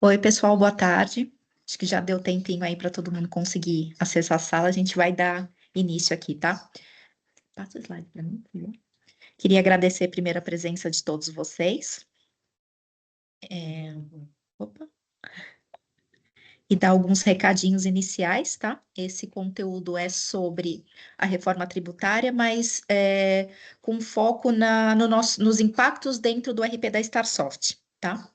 Oi, pessoal, boa tarde. Acho que já deu tempinho aí para todo mundo conseguir acessar a sala. A gente vai dar início aqui, tá? Passa o slide para mim, por favor. Queria agradecer primeiro a presença de todos vocês. Opa. E dar alguns recadinhos iniciais, tá? Esse conteúdo é sobre a reforma tributária, mas com foco nos impactos dentro do RP da Starsoft, tá?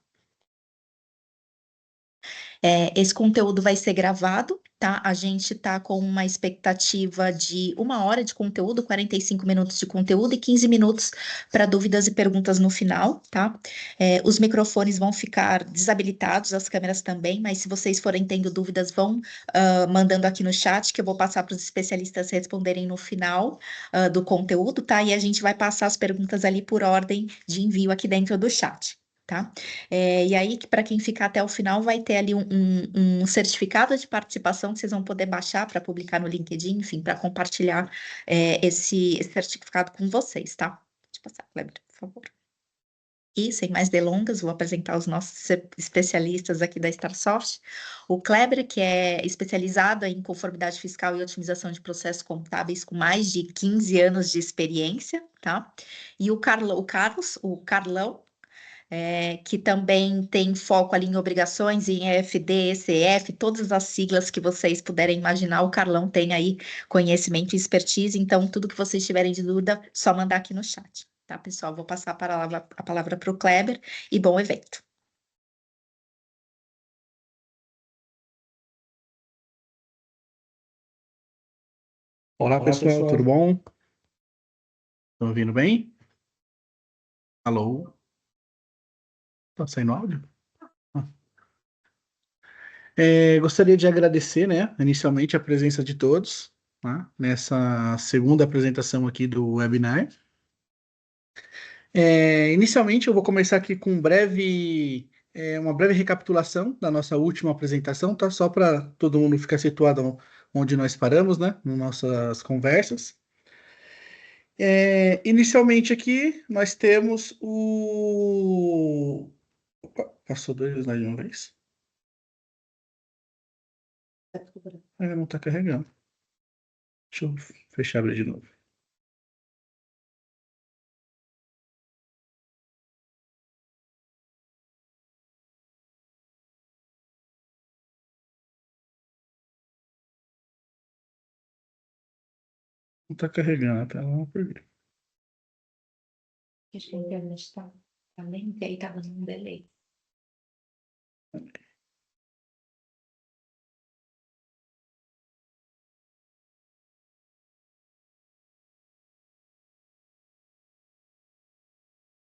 Esse conteúdo vai ser gravado, tá? A gente tá com uma expectativa de 1 hora de conteúdo, 45 minutos de conteúdo e 15 minutos para dúvidas e perguntas no final, tá? Os microfones vão ficar desabilitados, as câmeras também, mas se vocês forem tendo dúvidas, vão mandando aqui no chat, que eu vou passar para os especialistas responderem no final do conteúdo, tá? E a gente vai passar as perguntas ali por ordem de envio aqui dentro do chat. Tá? E aí, para quem ficar até o final, vai ter ali um certificado de participação que vocês vão poder baixar para publicar no LinkedIn, enfim, para compartilhar esse certificado com vocês, tá? Deixa eu passar, Kleber, por favor. E, sem mais delongas, vou apresentar os nossos especialistas aqui da Starsoft. O Kleber, que é especializado em conformidade fiscal e otimização de processos contábeis com mais de 15 anos de experiência, tá? E o Carlão, que também tem foco ali em obrigações, em EFD, ECF, todas as siglas que vocês puderem imaginar, o Carlão tem aí conhecimento e expertise, então tudo que vocês tiverem de dúvida, só mandar aqui no chat, tá, pessoal? Vou passar a palavra para o Kleber e bom evento. Olá, pessoal, tudo bom? Estão ouvindo bem? Alô? Tá saindo áudio? Gostaria de agradecer, né, inicialmente a presença de todos, tá, nessa segunda apresentação aqui do webinar. Inicialmente, eu vou começar aqui com uma breve recapitulação da nossa última apresentação, tá? Só para todo mundo ficar situado onde nós paramos, né, nas nossas conversas. Inicialmente aqui, nós temos o... Opa, passou 2 slides de uma vez? Não está carregando. Deixa eu fechar abrir de novo. Não está carregando a tela, por quê? Acho que a internet está lenta e aí está dando um delay.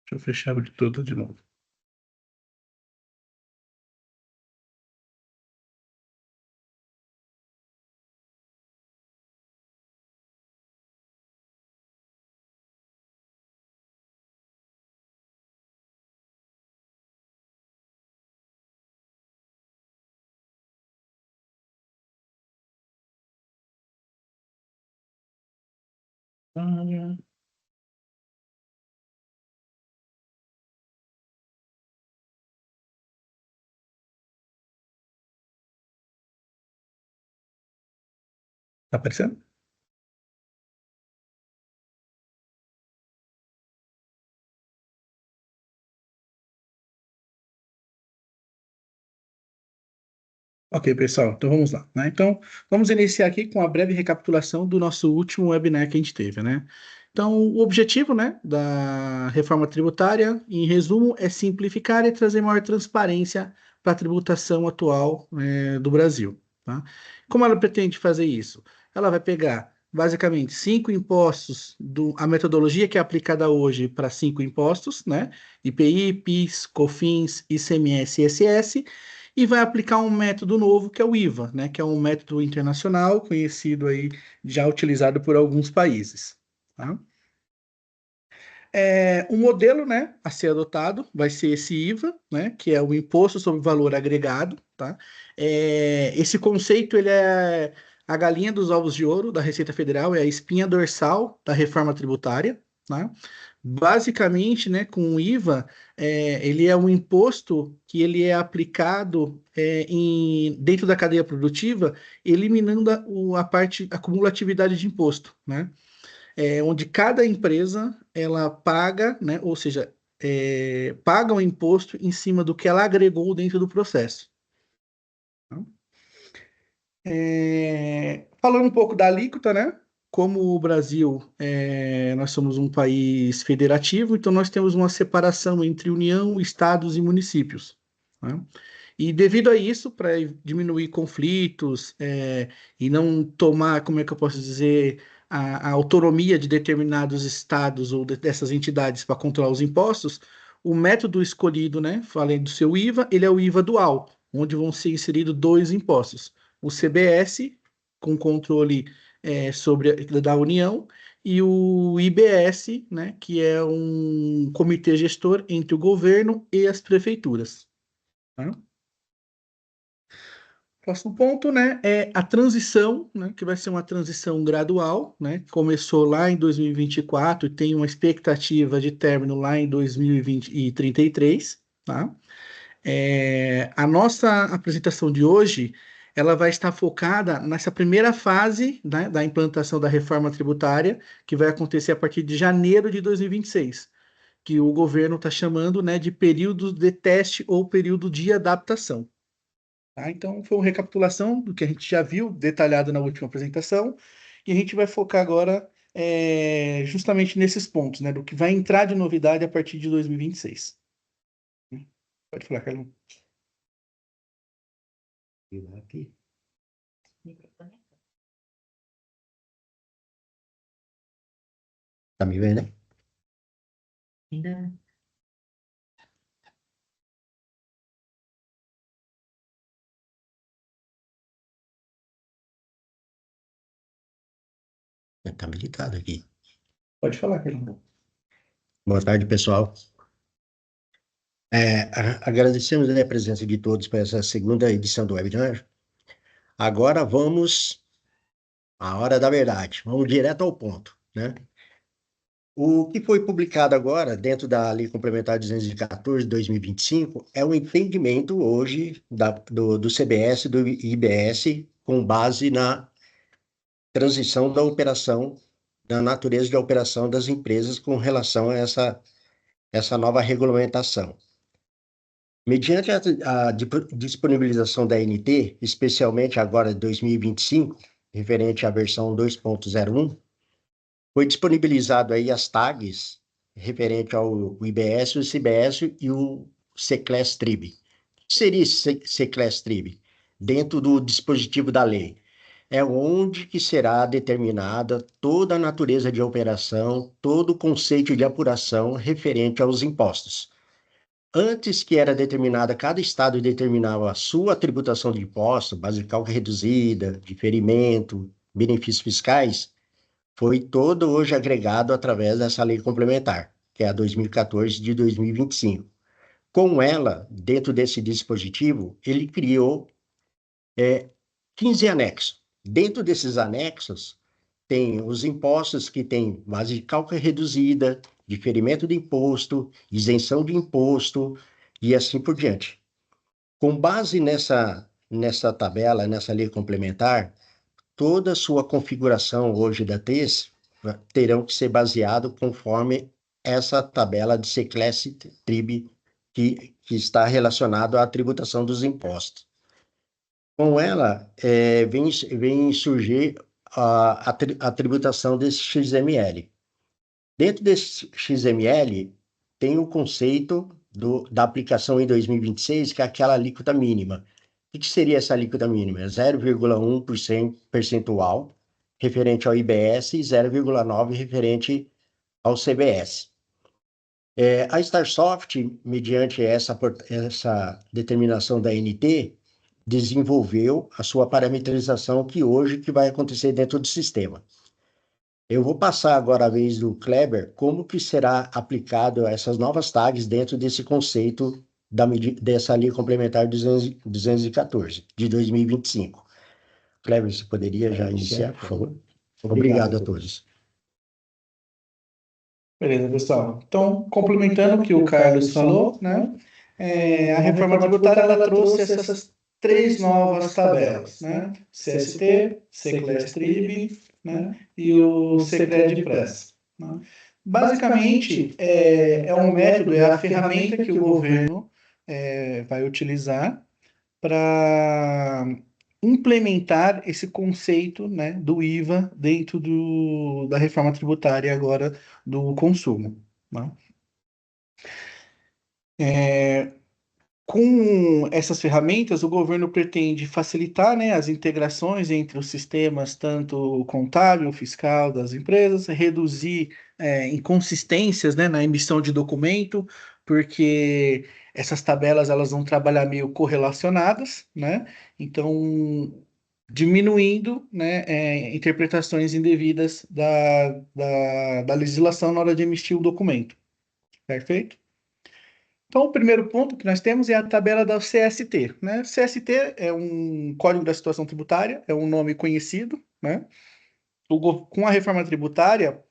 Deixa eu fechar abrir tudo de novo. Tá aparecendo? Ok, pessoal, então vamos lá, né? Então, vamos iniciar aqui com a breve recapitulação do nosso último webinar que a gente teve, né? Então, o objetivo, né, da reforma tributária, em resumo, é simplificar e trazer maior transparência para a tributação atual, do Brasil, tá? Como ela pretende fazer isso? Ela vai pegar, basicamente, 5 impostos, a metodologia que é aplicada hoje para 5 impostos, né? IPI, PIS, COFINS, ICMS e ISS, e vai aplicar um método novo que é o IVA, né, que é um método internacional conhecido aí, já utilizado por alguns países. Tá? O modelo, né, a ser adotado vai ser esse IVA, né, que é o Imposto sobre Valor Agregado. Tá? Esse conceito ele é a galinha dos ovos de ouro da Receita Federal, é a espinha dorsal da reforma tributária. né? Basicamente, né, com o IVA, ele é um imposto que ele é aplicado dentro da cadeia produtiva, eliminando a parte, a cumulatividade de imposto, né? Onde cada empresa ela paga, né, ou seja, paga um imposto em cima do que ela agregou dentro do processo. Tá? Falando um pouco da alíquota, né? Como o Brasil, nós somos um país federativo, então nós temos uma separação entre União, estados e municípios. Né? E devido a isso, para diminuir conflitos, e não tomar, como é que eu posso dizer, a autonomia de determinados estados ou dessas entidades para controlar os impostos, o método escolhido, né, além do seu IVA, ele é o IVA dual, onde vão ser inseridos dois impostos. O CBS, com controle da União, e o IBS, né, que é um comitê gestor entre o governo e as prefeituras. Tá? Próximo ponto, né, é a transição, né, que vai ser uma transição gradual, né, começou lá em 2024 e tem uma expectativa de término lá em 2033, tá? A nossa apresentação de hoje, ela vai estar focada nessa primeira fase, né, da implantação da reforma tributária, que vai acontecer a partir de janeiro de 2026, que o governo está chamando, né, de período de teste ou período de adaptação. Tá? Então, foi uma recapitulação do que a gente já viu, detalhado na última apresentação, e a gente vai focar agora justamente nesses pontos, né, do que vai entrar de novidade a partir de 2026. Pode falar, Carlos. Aqui. Tá me vendo, né? Ainda. Tá habilitado aqui. Pode falar, Carlos. Boa tarde, pessoal. Agradecemos, né, a presença de todos para essa segunda edição do webinar. Agora vamos à hora da verdade. Vamos direto ao ponto, né? O que foi publicado agora, dentro da Lei Complementar 214 de 2025, é o entendimento hoje do CBS e do IBS com base na transição da operação, da natureza de operação das empresas com relação a essa nova regulamentação. Mediante a disponibilização da ANT, especialmente agora de 2025, referente à versão 2.01, foi disponibilizado aí as tags referente ao IBS, o CBS e o CClass-TRIB. O que seria esse CClass-TRIB? Dentro do dispositivo da lei. É onde que será determinada toda a natureza de operação, todo o conceito de apuração referente aos impostos. Antes que era determinada, cada estado determinava a sua tributação de impostos, base de cálculo reduzida, diferimento, benefícios fiscais, foi todo hoje agregado através dessa lei complementar, que é a 2014 de 2025. Com ela, dentro desse dispositivo, ele criou 15 anexos. Dentro desses anexos, tem os impostos que tem base de cálculo reduzida, diferimento de imposto, isenção de imposto e assim por diante. Com base nessa tabela, nessa lei complementar, toda a sua configuração hoje da TES terão que ser baseado conforme essa tabela de C-Class TRIB que está relacionado à tributação dos impostos. Com ela, vem surgir a tributação desse XML. Dentro desse XML, tem o conceito da aplicação em 2026, que é aquela alíquota mínima. O que seria essa alíquota mínima? 0,1% percentual referente ao IBS e 0,9% referente ao CBS. A Starsoft, mediante essa determinação da ANT, desenvolveu a sua parametrização que vai acontecer dentro do sistema. Eu vou passar agora a vez do Kleber, como que será aplicado essas novas tags dentro desse conceito dessa lei complementar 214, de 2025. Kleber, você poderia já iniciar, por favor? Obrigado a todos. Beleza, pessoal. Então, complementando o que o Carlos falou, né? A reforma tributária ela trouxe essas três novas tabelas, né? CST, Secless-Trib, né? E o Secred-Press, né? Basicamente, é um método, é a ferramenta que o governo vai utilizar para implementar esse conceito, né, do IVA dentro da reforma tributária agora do consumo, né? Com essas ferramentas, o governo pretende facilitar, né, as integrações entre os sistemas, tanto contábil, fiscal das empresas, reduzir inconsistências, né, na emissão de documento, porque essas tabelas elas vão trabalhar meio correlacionadas, né? Então, diminuindo, né, interpretações indevidas da legislação na hora de emitir o documento. Perfeito? Então, o primeiro ponto que nós temos é a tabela da CST, né? CST é um Código da Situação Tributária, é um nome conhecido, né? Com a reforma tributária,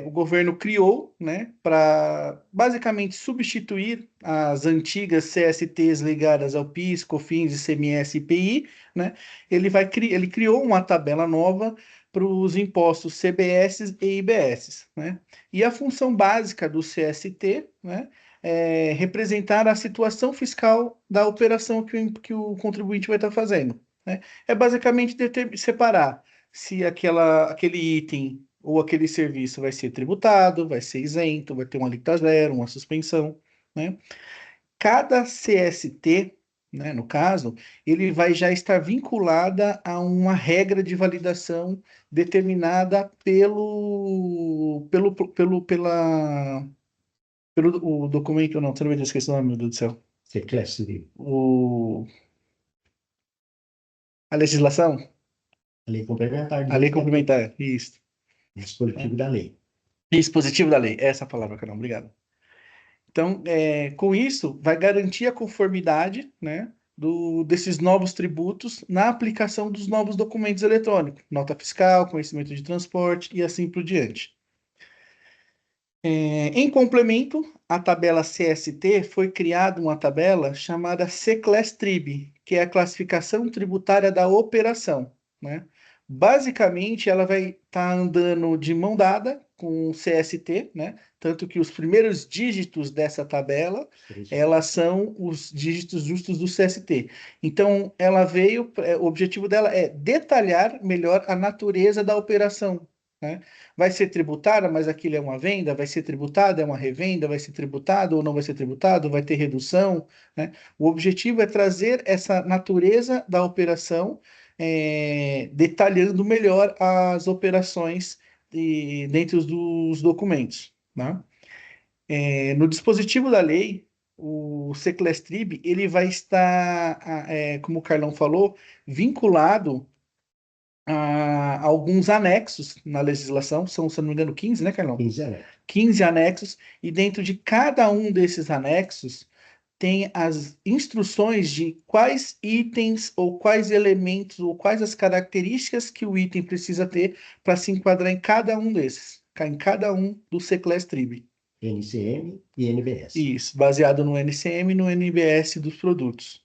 o governo criou, né, para basicamente substituir as antigas CSTs ligadas ao PIS, COFINS, ICMS e IPI, né? Ele criou uma tabela nova para os impostos CBS e IBS, né? E a função básica do CST, né, é representar a situação fiscal da operação que o contribuinte vai estar fazendo, né? É basicamente separar se aquele item ou aquele serviço vai ser tributado, vai ser isento, vai ter uma alíquota zero, uma suspensão, né? Cada CST, né, no caso, ele vai já estar vinculada a uma regra de validação determinada pelo o documento, não, você não vai esquecer o nome, meu Deus do céu. Secless-Trib. A legislação? A lei complementar de A lei 2014. complementar, isso. Dispositivo da lei. Dispositivo da lei, essa palavra, Carol, obrigado. Então, com isso, vai garantir a conformidade, né, desses novos tributos na aplicação dos novos documentos eletrônicos, nota fiscal, conhecimento de transporte e assim por diante. Em complemento, a tabela CST foi criada uma tabela chamada Secless-Trib, que é a classificação tributária da operação, né? Basicamente, ela vai estar andando de mão dada com o CST, né? Tanto que os primeiros dígitos dessa tabela, elas são os dígitos justos do CST. Então, ela veio, o objetivo dela é detalhar melhor a natureza da operação, né? Vai ser tributada, mas aquilo é uma venda, vai ser tributada, é uma revenda, vai ser tributado ou não vai ser tributado, vai ter redução, né? O objetivo é trazer essa natureza da operação, detalhando melhor as operações dentro dos documentos, né? No dispositivo da lei, o Secless-Trib, ele vai estar, como o Carlão falou, vinculado a alguns anexos na legislação, são, se eu não me engano, 15, né, Carlão? 15 anexos. 15 anexos, e dentro de cada um desses anexos tem as instruções de quais itens ou quais elementos ou quais as características que o item precisa ter para se enquadrar em cada um desses, em cada um do Secless-Trib. NCM e NBS. Isso, baseado no NCM e no NBS dos produtos.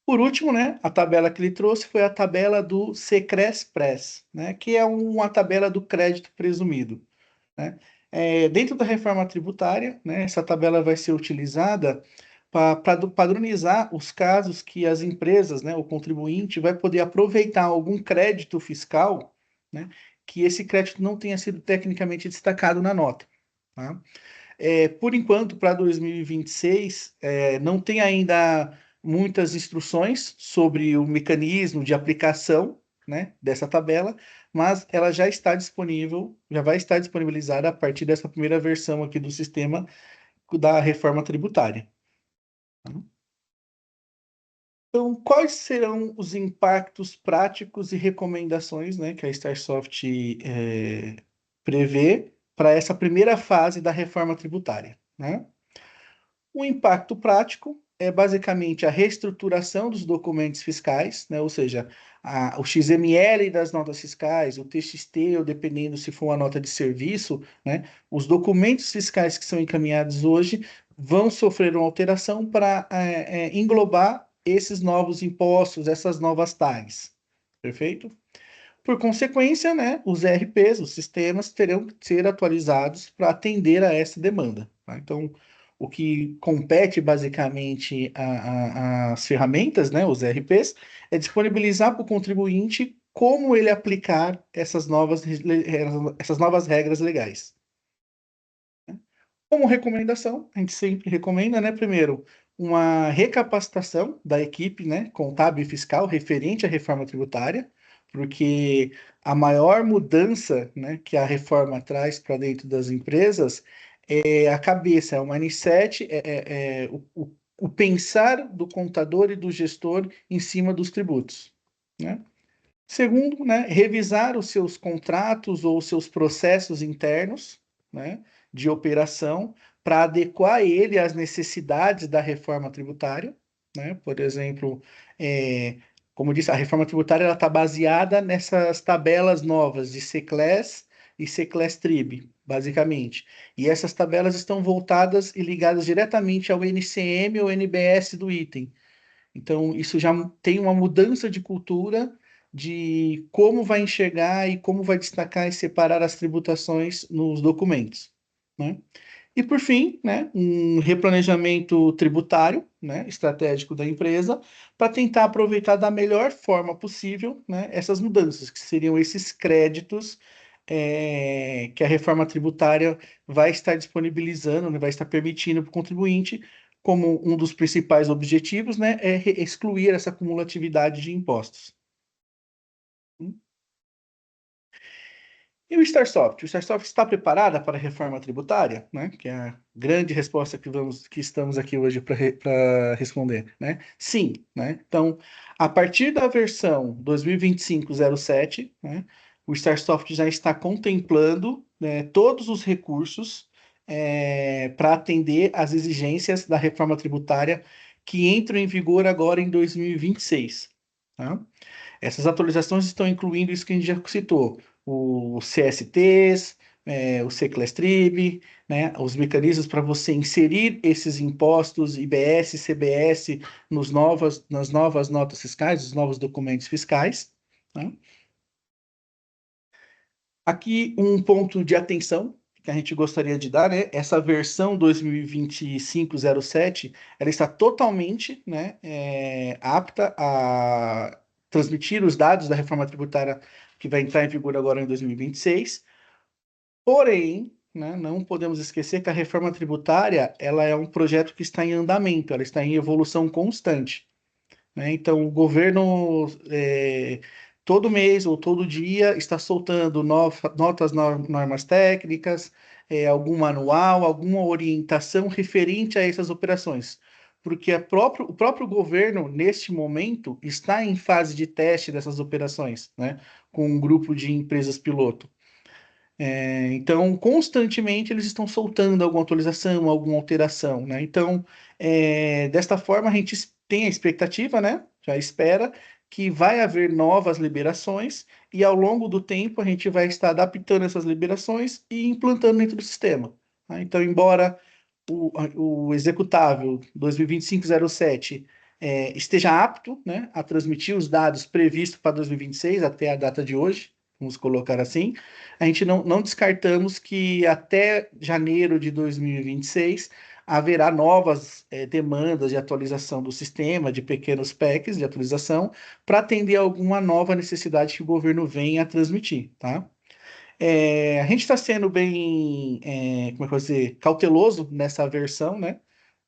Por último, né, a tabela que ele trouxe foi a tabela do Secres-Press, né, que é uma tabela do crédito presumido, né? Dentro da reforma tributária, né, essa tabela vai ser utilizada para padronizar os casos que as empresas, né, o contribuinte, vai poder aproveitar algum crédito fiscal, né, que esse crédito não tenha sido tecnicamente destacado na nota, tá? Por enquanto, para 2026, não tem ainda muitas instruções sobre o mecanismo de aplicação, né, dessa tabela, mas ela já está disponível, já vai estar disponibilizada a partir dessa primeira versão aqui do sistema da reforma tributária. Então, quais serão os impactos práticos e recomendações, né, que a Starsoft prevê para essa primeira fase da reforma tributária, né? O impacto prático é basicamente a reestruturação dos documentos fiscais, né? Ou seja, o XML das notas fiscais, o TXT, ou dependendo se for uma nota de serviço, né? Os documentos fiscais que são encaminhados hoje vão sofrer uma alteração para englobar esses novos impostos, essas novas tags. Perfeito? Por consequência, né, os ERPs, os sistemas, terão que ser atualizados para atender a essa demanda. Tá? Então, o que compete basicamente às ferramentas, né, os ERPs, é disponibilizar para o contribuinte como ele aplicar essas novas regras legais. Como recomendação, a gente sempre recomenda, né, primeiro, uma recapacitação da equipe, né, contábil e fiscal referente à reforma tributária, porque a maior mudança, né, que a reforma traz para dentro das empresas é a cabeça, é o mindset, o pensar do contador e do gestor em cima dos tributos, né? Segundo, né, revisar os seus contratos ou os seus processos internos, né, de operação para adequar ele às necessidades da reforma tributária, né? Por exemplo, como eu disse, a reforma tributária está baseada nessas tabelas novas de C-Class e C-Class Trib, basicamente. E essas tabelas estão voltadas e ligadas diretamente ao NCM ou NBS do item. Então, isso já tem uma mudança de cultura de como vai enxergar e como vai destacar e separar as tributações nos documentos, né? E por fim, né, um replanejamento tributário, né, estratégico da empresa, para tentar aproveitar da melhor forma possível, né, essas mudanças, que seriam esses créditos que a reforma tributária vai estar disponibilizando, né, vai estar permitindo para o contribuinte, como um dos principais objetivos, né, é excluir essa cumulatividade de impostos. E o StarSoft? O StarSoft está preparada para a reforma tributária, né? Que é a grande resposta que estamos aqui hoje para responder, né? Sim, né? Então, a partir da versão 2025-07, né, o StarSoft já está contemplando, né, todos os recursos para atender às exigências da reforma tributária que entram em vigor agora em 2026. Tá? Essas atualizações estão incluindo isso que a gente já citou, os CSTs, o C-Class-Trib, né, os mecanismos para você inserir esses impostos IBS, CBS nas novas notas fiscais, os novos documentos fiscais. Né? Aqui um ponto de atenção que a gente gostaria de dar, né? Essa versão 2025-07, ela está totalmente, né, apta a transmitir os dados da reforma tributária que vai entrar em vigor agora em 2026. Porém, né, não podemos esquecer que a reforma tributária ela é um projeto que está em andamento, ela está em evolução constante. Né? Então, o governo, todo mês ou todo dia, está soltando notas, normas técnicas, algum manual, alguma orientação referente a essas operações. Porque o próprio governo, neste momento, está em fase de teste dessas operações, né? Com um grupo de empresas piloto. Então, constantemente eles estão soltando alguma atualização, alguma alteração, né? Então, desta forma, a gente tem a expectativa, né? Já espera que vai haver novas liberações e ao longo do tempo a gente vai estar adaptando essas liberações e implantando dentro do sistema. Tá? Então, embora o executável 2025-07 esteja apto, né, a transmitir os dados previstos para 2026 até a data de hoje, vamos colocar assim, a gente não descartamos que até janeiro de 2026 haverá novas demandas de atualização do sistema, de pequenos packs de atualização, para atender alguma nova necessidade que o governo venha a transmitir, tá? A gente está sendo bem, como é que eu vou dizer, cauteloso nessa versão, né?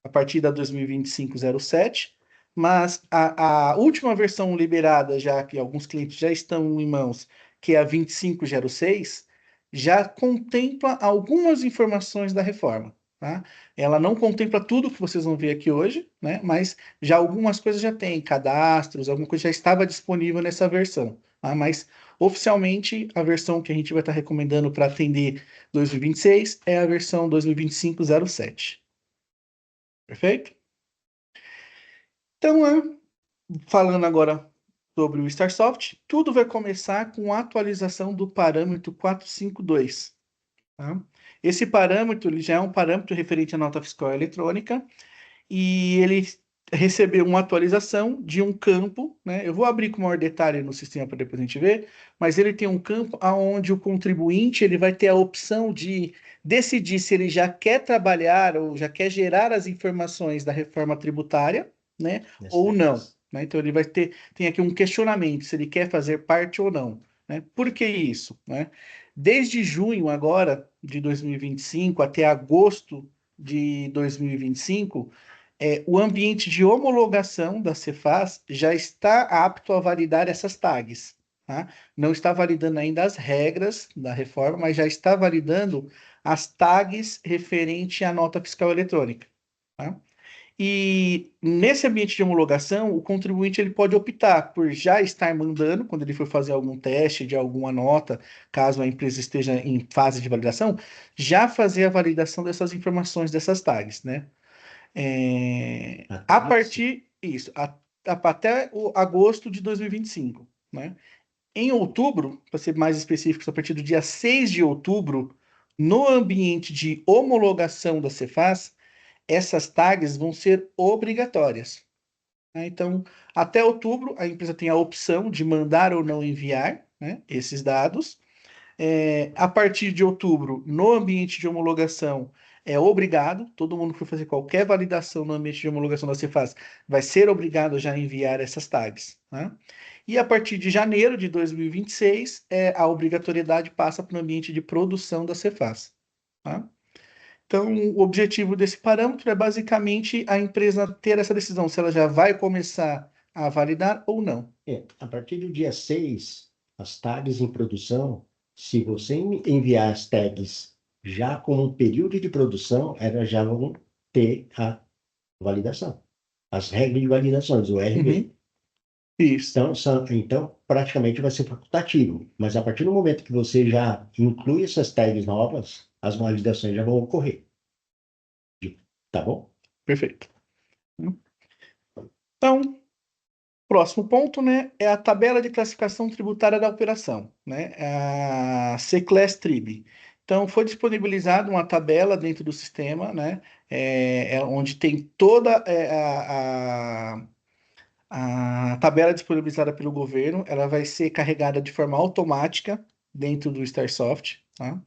A partir da 2025-07, mas a última versão liberada, já que alguns clientes já estão em mãos, que é a 2506, já contempla algumas informações da reforma. Tá? Ela não contempla tudo que vocês vão ver aqui hoje, né? Mas já algumas coisas já tem, cadastros, alguma coisa já estava disponível nessa versão. Tá? Mas oficialmente a versão que a gente vai estar recomendando para atender 2026 é a versão 2025-07. Perfeito? Então, falando agora sobre o Starsoft, tudo vai começar com a atualização do parâmetro 452. Tá? Esse parâmetro ele já é um parâmetro referente à nota fiscal eletrônica e ele recebeu uma atualização de um campo, né? Eu vou abrir com maior detalhe no sistema para depois a gente ver, mas ele tem um campo onde o contribuinte ele vai ter a opção de decidir se ele já quer trabalhar ou já quer gerar as informações da reforma tributária, né? Ou não. Né? Então ele tem aqui um questionamento se ele quer fazer parte ou não. Né? Por que isso? Né? Desde junho agora de 2025 até agosto de 2025, o ambiente de homologação da Cefaz já está apto a validar essas tags. Tá? Não está validando ainda as regras da reforma, mas já está validando as tags referente à nota fiscal eletrônica. Tá? E nesse ambiente de homologação, o contribuinte ele pode optar por já estar mandando, quando ele for fazer algum teste de alguma nota, caso a empresa esteja em fase de validação, já fazer a validação dessas informações, dessas tags, né? A partir isso, até agosto de 2025, né? Em outubro, para ser mais específico, a partir do dia 6 de outubro, no ambiente de homologação da Cefaz, essas tags vão ser obrigatórias. Né? Então, até outubro, a empresa tem a opção de mandar ou não enviar, né, esses dados. A partir de outubro, no ambiente de homologação, é obrigado, todo mundo que for fazer qualquer validação no ambiente de homologação da Cefaz vai ser obrigado já a enviar essas tags. Né? E a partir de janeiro de 2026, a obrigatoriedade passa para o ambiente de produção da Cefaz. Tá? Então, o objetivo desse parâmetro é basicamente a empresa ter essa decisão, se ela já vai começar a validar ou não. A partir do dia 6, as tags em produção, se você enviar as tags já com um período de produção, elas já vão ter a validação. As regras de validações, o RV. Uhum. Isso. Então, praticamente vai ser facultativo. Mas a partir do momento que você já inclui essas tags novas, as validações já vão ocorrer. Tá bom? Perfeito. Então, próximo ponto, né, é a tabela de classificação tributária da operação, né, a C-Class Trib. Então, foi disponibilizada uma tabela dentro do sistema, né, onde tem toda a tabela disponibilizada pelo governo, ela vai ser carregada de forma automática dentro do Starsoft, tá?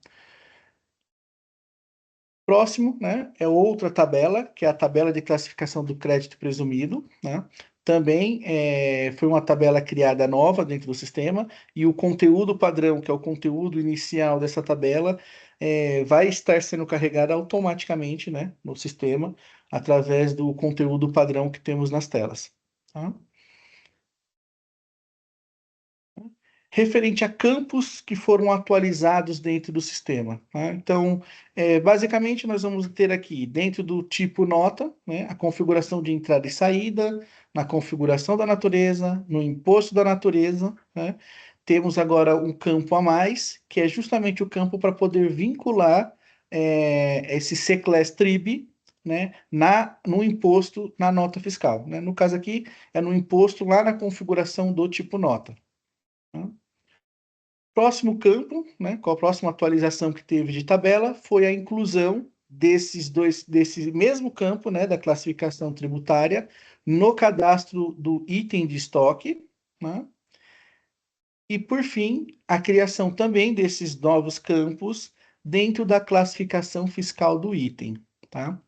Próximo, né, é outra tabela, que é a tabela de classificação do crédito presumido, né? Também foi uma tabela criada nova dentro do sistema, e o conteúdo padrão, que é o conteúdo inicial dessa tabela, vai estar sendo carregado automaticamente, né, no sistema, através do conteúdo padrão que temos nas telas. Tá? Referente a campos que foram atualizados dentro do sistema. Tá? Então, basicamente, nós vamos ter aqui, dentro do tipo nota, né, a configuração de entrada e saída, na configuração da natureza, no imposto da natureza, né, temos agora um campo a mais, que é justamente o campo para poder vincular esse C-Class Trib, né, no imposto, na nota fiscal. Né? No caso aqui, é no imposto lá na configuração do tipo nota. Tá? Próximo campo, né, com a próxima atualização que teve de tabela, foi a inclusão desse mesmo campo, né, da classificação tributária no cadastro do item de estoque, né? E, por fim, a criação também desses novos campos dentro da classificação fiscal do item, tá?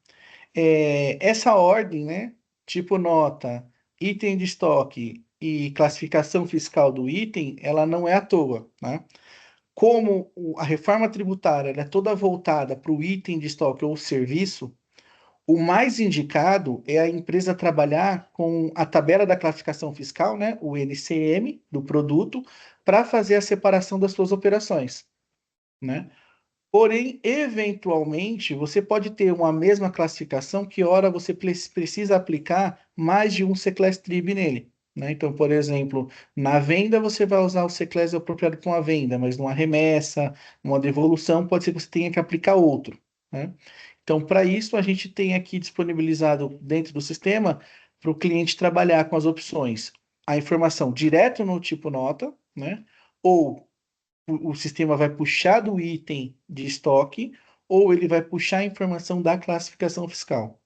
Essa ordem, né, tipo nota, item de estoque e classificação fiscal do item, ela não é à toa, né? Como a reforma tributária é toda voltada para o item de estoque ou serviço, o mais indicado é a empresa trabalhar com a tabela da classificação fiscal, né, o NCM, do produto, para fazer a separação das suas operações, né? Porém, eventualmente, você pode ter uma mesma classificação que, ora, você precisa aplicar mais de um C-Class Trib nele. Né? Então, por exemplo, na venda você vai usar o C-Class apropriado para uma venda, mas numa remessa, numa devolução, pode ser que você tenha que aplicar outro. Né? Então, para isso, a gente tem aqui disponibilizado dentro do sistema para o cliente trabalhar com as opções, a informação direto no tipo nota, né? Ou o sistema vai puxar do item de estoque, ou ele vai puxar a informação da classificação fiscal.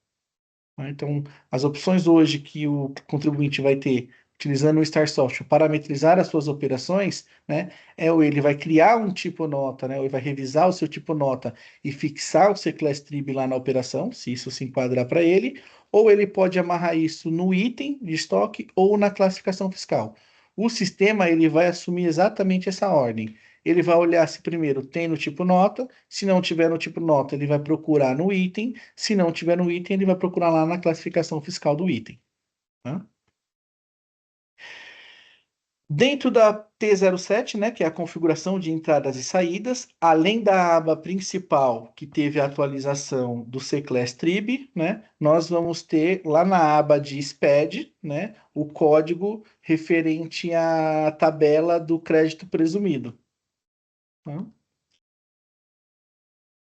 Né? Então, as opções hoje que o contribuinte vai ter, utilizando o Star Software, parametrizar as suas operações, né, ou ele vai criar um tipo nota, né, ou ele vai revisar o seu tipo nota e fixar o C-Class Trib lá na operação, se isso se enquadrar para ele, ou ele pode amarrar isso no item de estoque ou na classificação fiscal. O sistema ele vai assumir exatamente essa ordem. Ele vai olhar se primeiro tem no tipo nota, se não tiver no tipo nota, ele vai procurar no item, se não tiver no item, ele vai procurar lá na classificação fiscal do item. Tá? Dentro da T07, né, que é a configuração de entradas e saídas, além da aba principal, que teve a atualização do C-Class Trib, né, nós vamos ter lá na aba de SPED, né, o código referente à tabela do crédito presumido. Tá?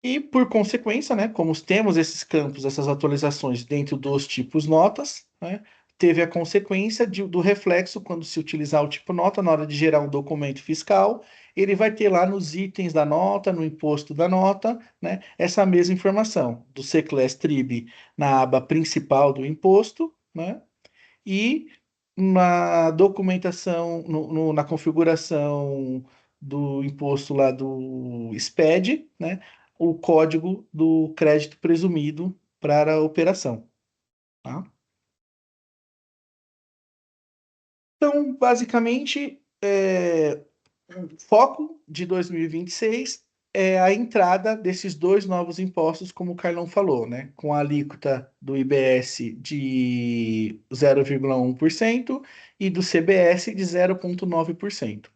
E, por consequência, né, como temos esses campos, essas atualizações dentro dos tipos notas, né, teve a consequência do reflexo quando se utilizar o tipo nota na hora de gerar um documento fiscal, ele vai ter lá nos itens da nota, no imposto da nota, né, essa mesma informação do C-Class Trib na aba principal do imposto, né, e na documentação, na configuração do imposto lá do SPED, né, o código do crédito presumido para a operação. Tá? Então, basicamente, o foco de 2026 é a entrada desses dois novos impostos, como o Carlão falou, né? Com a alíquota do IBS de 0,1% e do CBS de 0,9%.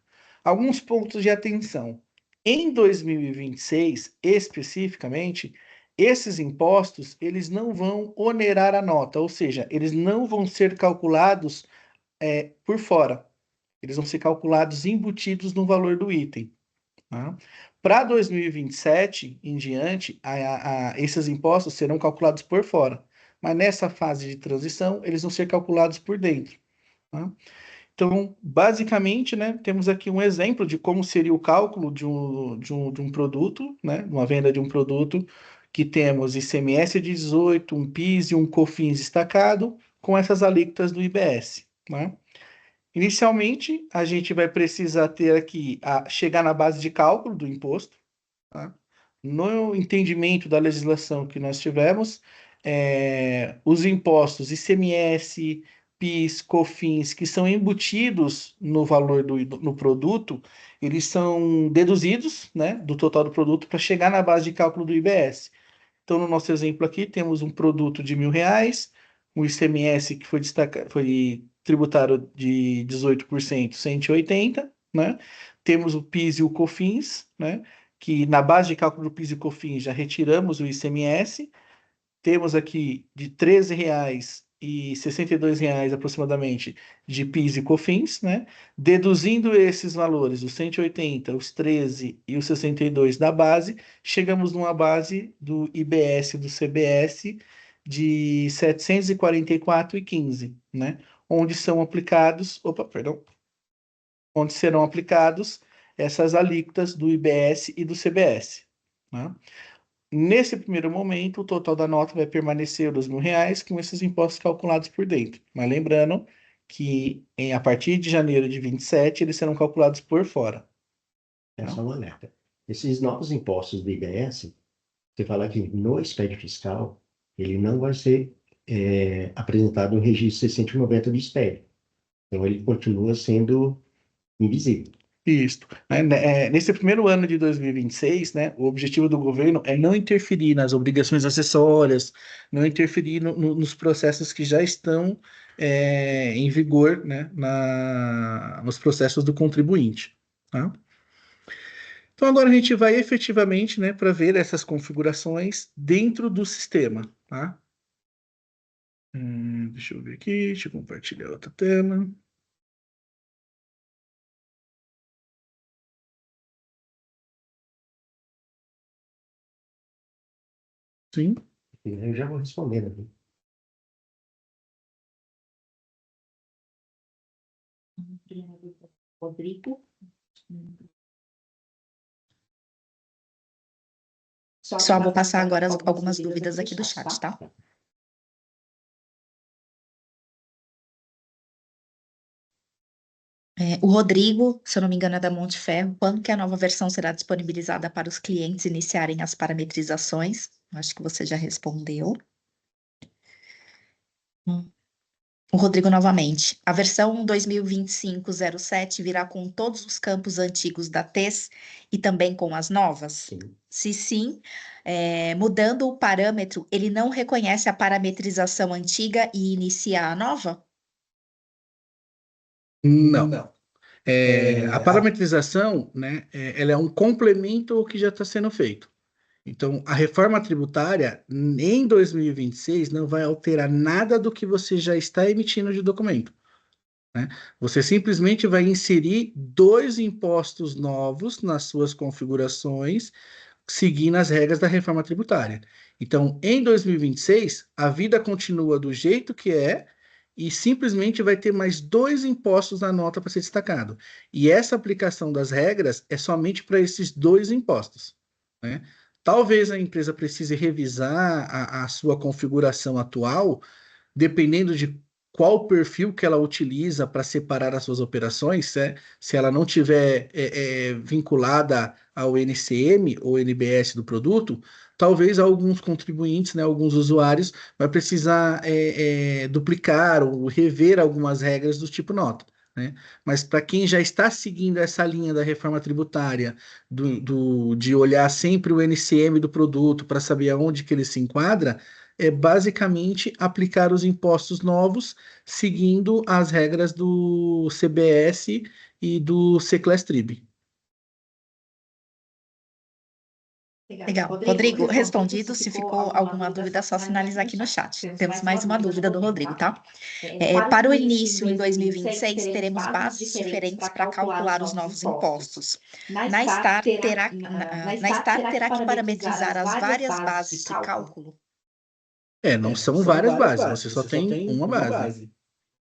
Alguns pontos de atenção. Em 2026, especificamente, esses impostos, eles não vão onerar a nota, ou seja, eles não vão ser calculados por fora. Eles vão ser calculados embutidos no valor do item. Tá? Para 2027 em diante, esses impostos serão calculados por fora. Mas nessa fase de transição, eles vão ser calculados por dentro. Tá? Então, basicamente, né, temos aqui um exemplo de como seria o cálculo de um produto, né, uma venda de um produto, que temos ICMS de 18, um PIS e um COFINS destacado, com essas alíquotas do IBS. Né? Inicialmente, a gente vai precisar ter aqui chegar na base de cálculo do imposto, tá? No entendimento da legislação que nós tivemos, os impostos ICMS, PIS, COFINS, que são embutidos no valor no produto, eles são deduzidos, né, do total do produto para chegar na base de cálculo do IBS. Então, no nosso exemplo aqui, temos um produto de R$ 1.000, um ICMS que foi tributado de 18%, 180, né? Temos o PIS e o COFINS, né? Que na base de cálculo do PIS e COFINS já retiramos o ICMS, temos aqui de R$ 13,62 aproximadamente de PIS e COFINS, né? Deduzindo esses valores, os 180, os 13 e os 62 da base, chegamos numa base do IBS e do CBS de 744,15, né? Onde são aplicados, onde serão aplicados essas alíquotas do IBS e do CBS, né? Nesse primeiro momento, o total da nota vai permanecer os R$ 1.000 com esses impostos calculados por dentro. Mas lembrando que a partir de janeiro de 27, eles serão calculados por fora. É Tá? só um alerta. Esses novos impostos do IBS, você fala que no SPED fiscal, ele não vai ser apresentado no registro 690 do SPED. Então, ele continua sendo invisível. Isso. Nesse primeiro ano de 2026, né, o objetivo do governo é não interferir nas obrigações acessórias, não interferir nos processos que já estão em vigor, né, nos processos do contribuinte. Tá? Então agora a gente vai efetivamente, né, para ver essas configurações dentro do sistema, tá? Deixa eu ver aqui, deixa eu compartilhar outra tela. Sim. Eu já vou respondendo aqui. Rodrigo. Só vou passar agora algumas dúvidas aqui do chat, tá? O Rodrigo, se eu não me engano, é da Monte Ferro. Quando que a nova versão será disponibilizada para os clientes iniciarem as parametrizações? Acho que você já respondeu. O Rodrigo novamente. A versão 2025-07 virá com todos os campos antigos da TES e também com as novas? Sim. Se sim, mudando o parâmetro, ele não reconhece a parametrização antiga e inicia a nova? Não. A parametrização, né, ela é um complemento ao que já está sendo feito. Então, a reforma tributária, em 2026, não vai alterar nada do que você já está emitindo de documento, né? Você simplesmente vai inserir 2 impostos novos nas suas configurações, seguindo as regras da reforma tributária. Então, em 2026, a vida continua do jeito que é, e simplesmente vai ter mais 2 impostos na nota para ser destacado. E essa aplicação das regras é somente para esses 2 impostos, né? Talvez a empresa precise revisar a sua configuração atual, dependendo de qual perfil que ela utiliza para separar as suas operações, se ela não tiver vinculada ao NCM ou NBS do produto, talvez alguns contribuintes, né, alguns usuários, vai precisar duplicar ou rever algumas regras do tipo nota, né? Mas para quem já está seguindo essa linha da reforma tributária, de olhar sempre o NCM do produto para saber aonde que ele se enquadra, é basicamente aplicar os impostos novos, seguindo as regras do CBS e do C-Class Trib. Legal. Rodrigo, respondido. Se ficou alguma dúvida, é só sinalizar aqui no chat. Temos mais uma dúvida do Rodrigo, tá? Para o início, em 2026, teremos bases diferentes para calcular os novos impostos. Na Star terá que parametrizar as várias bases de cálculo? Não são várias bases, você só tem uma base,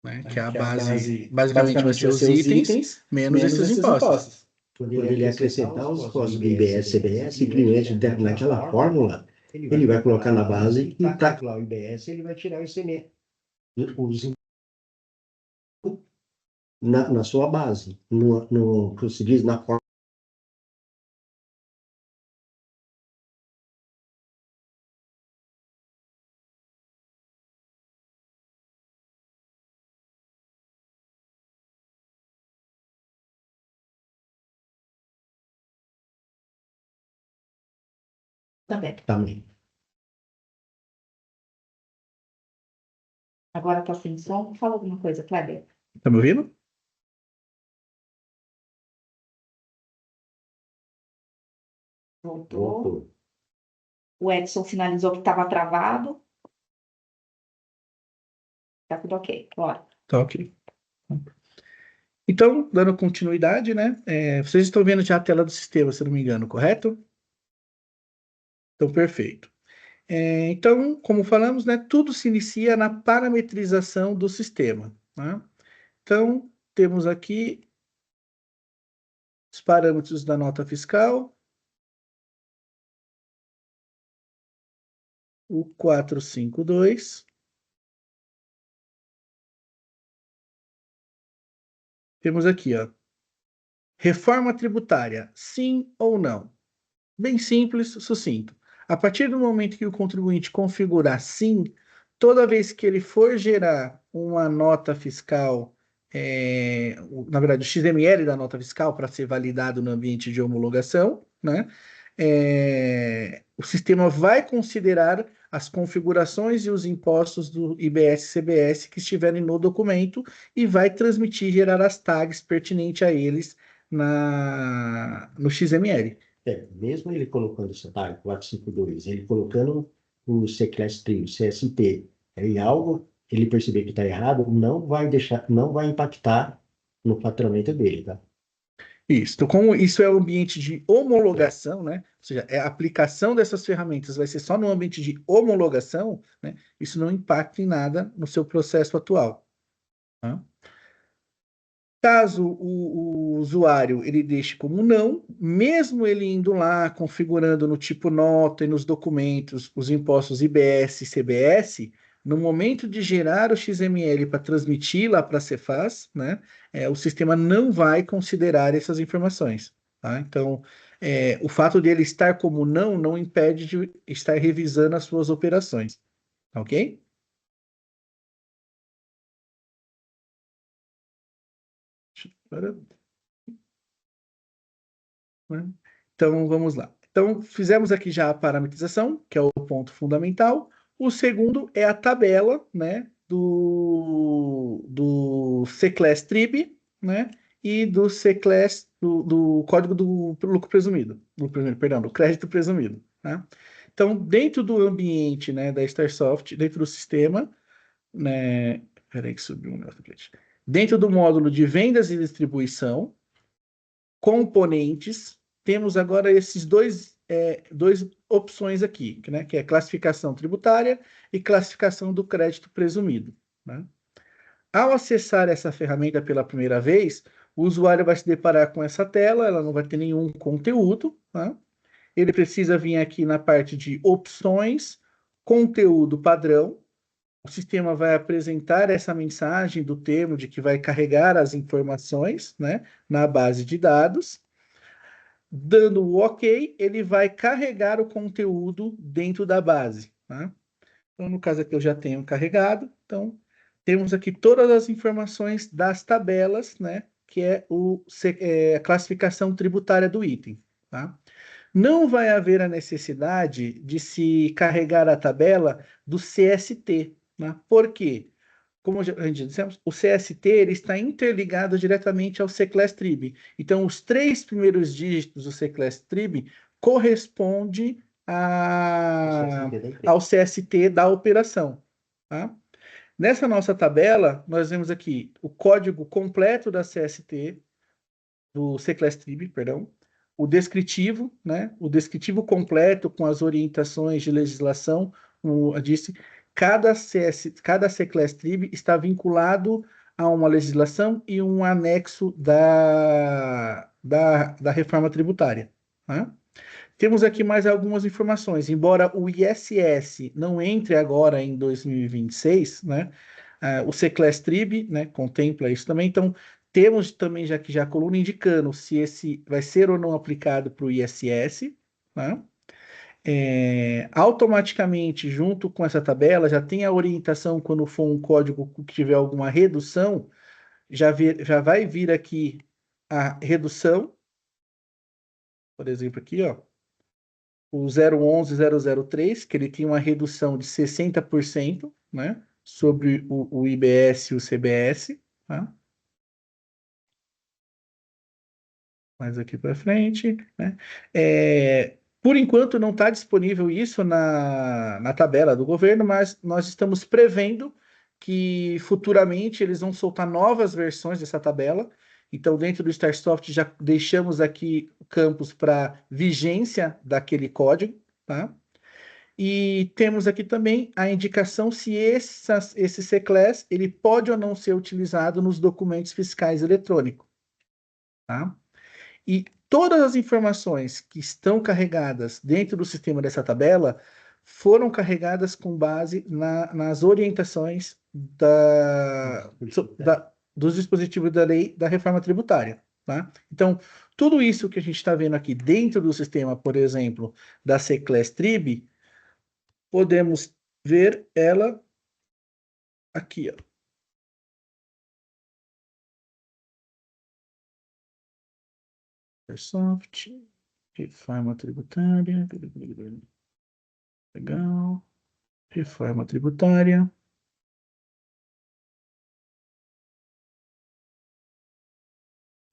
né? Que é a base, basicamente vai ser os itens menos esses impostos. Quando ele acrescentar os impostos do IBS, CBS, e cliente naquela fórmula, ele vai colocar na base e para calcular o IBS, ele vai tirar o ICMS. Na sua base, no que se diz na fórmula. Também. Agora tá sem som. Fala alguma coisa, Kleber. Tá me ouvindo? Voltou. O Edson finalizou que estava travado. Tá tudo ok. Bora. Tá ok. Então, dando continuidade, né? Vocês estão vendo já a tela do sistema, se não me engano, correto? Então, perfeito. Então, como falamos, né, tudo se inicia na parametrização do sistema, né? Então, temos aqui os parâmetros da nota fiscal, o 452. Temos aqui, ó, reforma tributária, sim ou não? Bem simples, sucinto. A partir do momento que o contribuinte configurar sim, toda vez que ele for gerar uma nota fiscal, na verdade, o XML da nota fiscal para ser validado no ambiente de homologação, né? O sistema vai considerar as configurações e os impostos do IBS-CBS que estiverem no documento e vai transmitir, gerar as tags pertinentes a eles no XML. Mesmo ele colocando esse tag 452, ele colocando o C-Class Trib, o CST, e algo ele perceber que está errado, não vai impactar no faturamento dele, tá? Isso. Então, como isso é o ambiente de homologação, né? Ou seja, a aplicação dessas ferramentas vai ser só no ambiente de homologação, né? Isso não impacta em nada no seu processo atual, tá? Caso o usuário ele deixe como não, mesmo ele indo lá configurando no tipo nota e nos documentos os impostos IBS e CBS, no momento de gerar o XML para transmitir lá para a Cefaz, né, o sistema não vai considerar essas informações, tá? Então, o fato dele estar como não, não impede de estar revisando as suas operações, tá ok? Agora, né? Então, vamos lá. Então, fizemos aqui já a parametrização, que é o ponto fundamental. O segundo é a tabela, né, do C-Class Trib, né, e do C-Class, do código do lucro presumido, perdão, do crédito presumido, tá? Então, dentro do ambiente, né, da Starsoft, dentro do sistema, né, peraí que subiu um negócio aqui. Dentro do módulo de vendas e distribuição, componentes, temos agora esses dois opções aqui, né, que é classificação tributária e classificação do crédito presumido, né? Ao acessar essa ferramenta pela primeira vez, o usuário vai se deparar com essa tela, ela não vai ter nenhum conteúdo, tá? Ele precisa vir aqui na parte de opções, conteúdo padrão. O sistema vai apresentar essa mensagem do termo de que vai carregar as informações, né, na base de dados. Dando o OK, ele vai carregar o conteúdo dentro da base, tá? Então, no caso aqui, eu já tenho carregado. Então, temos aqui todas as informações das tabelas, né? Que é a classificação tributária do item, tá? Não vai haver a necessidade de se carregar a tabela do CST, né? Por quê? Como a gente dissemos, o CST ele está interligado diretamente ao C-Class Trib. Então, os 3 primeiros dígitos do C-Class Trib corresponde ao CST da operação. Tá? Nessa nossa tabela, nós vemos aqui o código completo da CST, do C-Class Trib, perdão, o descritivo, né? O descritivo completo com as orientações de legislação, como eu disse, cada C-Class Trib está vinculado a uma legislação e um anexo da reforma tributária, né? Temos aqui mais algumas informações. Embora o ISS não entre agora em 2026, né? O C-Class Trib, né, contempla isso também. Então, temos também já a coluna indicando se esse vai ser ou não aplicado para o ISS, né? Automaticamente, junto com essa tabela, já tem a orientação quando for um código que tiver alguma redução, já vai vir aqui a redução, por exemplo, aqui, ó, o 011003, que ele tem uma redução de 60%, né, sobre o IBS e o CBS, tá? Mais aqui para frente, né? Por enquanto não está disponível isso na tabela do governo, mas nós estamos prevendo que futuramente eles vão soltar novas versões dessa tabela. Então, dentro do StarSoft já deixamos aqui campos para vigência daquele código, tá? E temos aqui também a indicação se esse C-Class ele pode ou não ser utilizado nos documentos fiscais eletrônicos, tá? E todas as informações que estão carregadas dentro do sistema dessa tabela foram carregadas com base nas orientações dos dispositivos da lei da reforma tributária, tá? Então, tudo isso que a gente está vendo aqui dentro do sistema, por exemplo, da C-Class Trib, podemos ver ela aqui, ó. Microsoft, reforma tributária, legal, reforma tributária.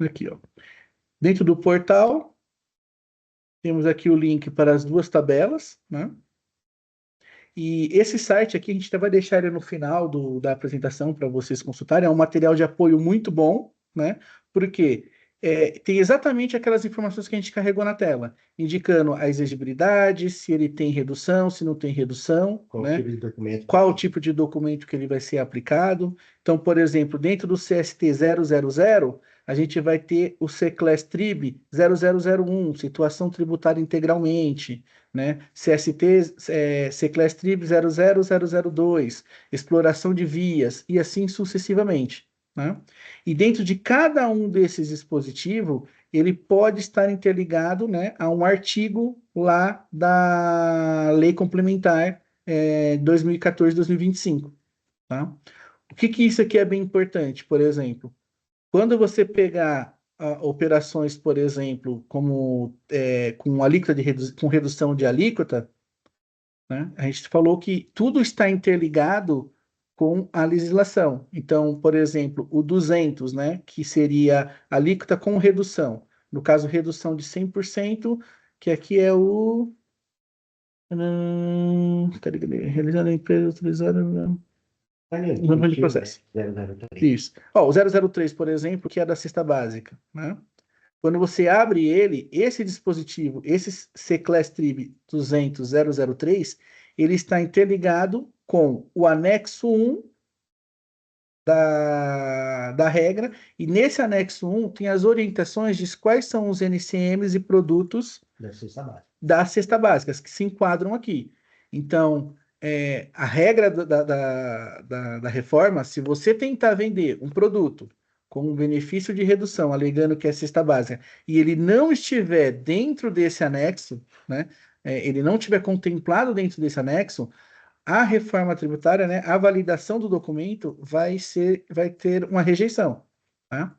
Aqui, ó. Dentro do portal, temos aqui o link para as duas tabelas, né? E esse site aqui, a gente vai deixar ele no final da apresentação para vocês consultarem. É um material de apoio muito bom, né? Porque tem exatamente aquelas informações que a gente carregou na tela, indicando a exigibilidade, se ele tem redução, se não tem redução, Qual né? tipo de documento? Qual o tipo de documento que ele vai ser aplicado. Então, por exemplo, dentro do CST 000, a gente vai ter o CClass TRIB 0001, situação tributária integralmente, né? CST, CClass TRIB 00002, exploração de vias, e assim sucessivamente, né? E dentro de cada um desses dispositivos, ele pode estar interligado, né, a um artigo lá da Lei Complementar 2014-2025, tá? O que que isso aqui é bem importante, por exemplo? Quando você pegar operações, por exemplo, como com alíquota com redução de alíquota, né? A gente falou que tudo está interligado com a legislação. Então, por exemplo, o 200, né, que seria alíquota com redução. No caso, redução de 100%, que aqui é o... cadê? Realizando a empresa utilizando... Número de processo. 003. Isso. Ó, o 003, por exemplo, que é da cesta básica, né? Quando você abre ele, esse dispositivo, esse C-Class Trib 200.003, ele está interligado com o anexo 1 da regra, e nesse anexo 1 tem as orientações de quais são os NCMs e produtos Da cesta básica. da cesta básica, que se enquadram aqui. Então, a regra da reforma, se você tentar vender um produto com um benefício de redução, alegando que é cesta básica, e ele não estiver dentro desse anexo, né, ele não estiver contemplado dentro desse anexo, a reforma tributária, né, a validação do documento vai ter uma rejeição, tá?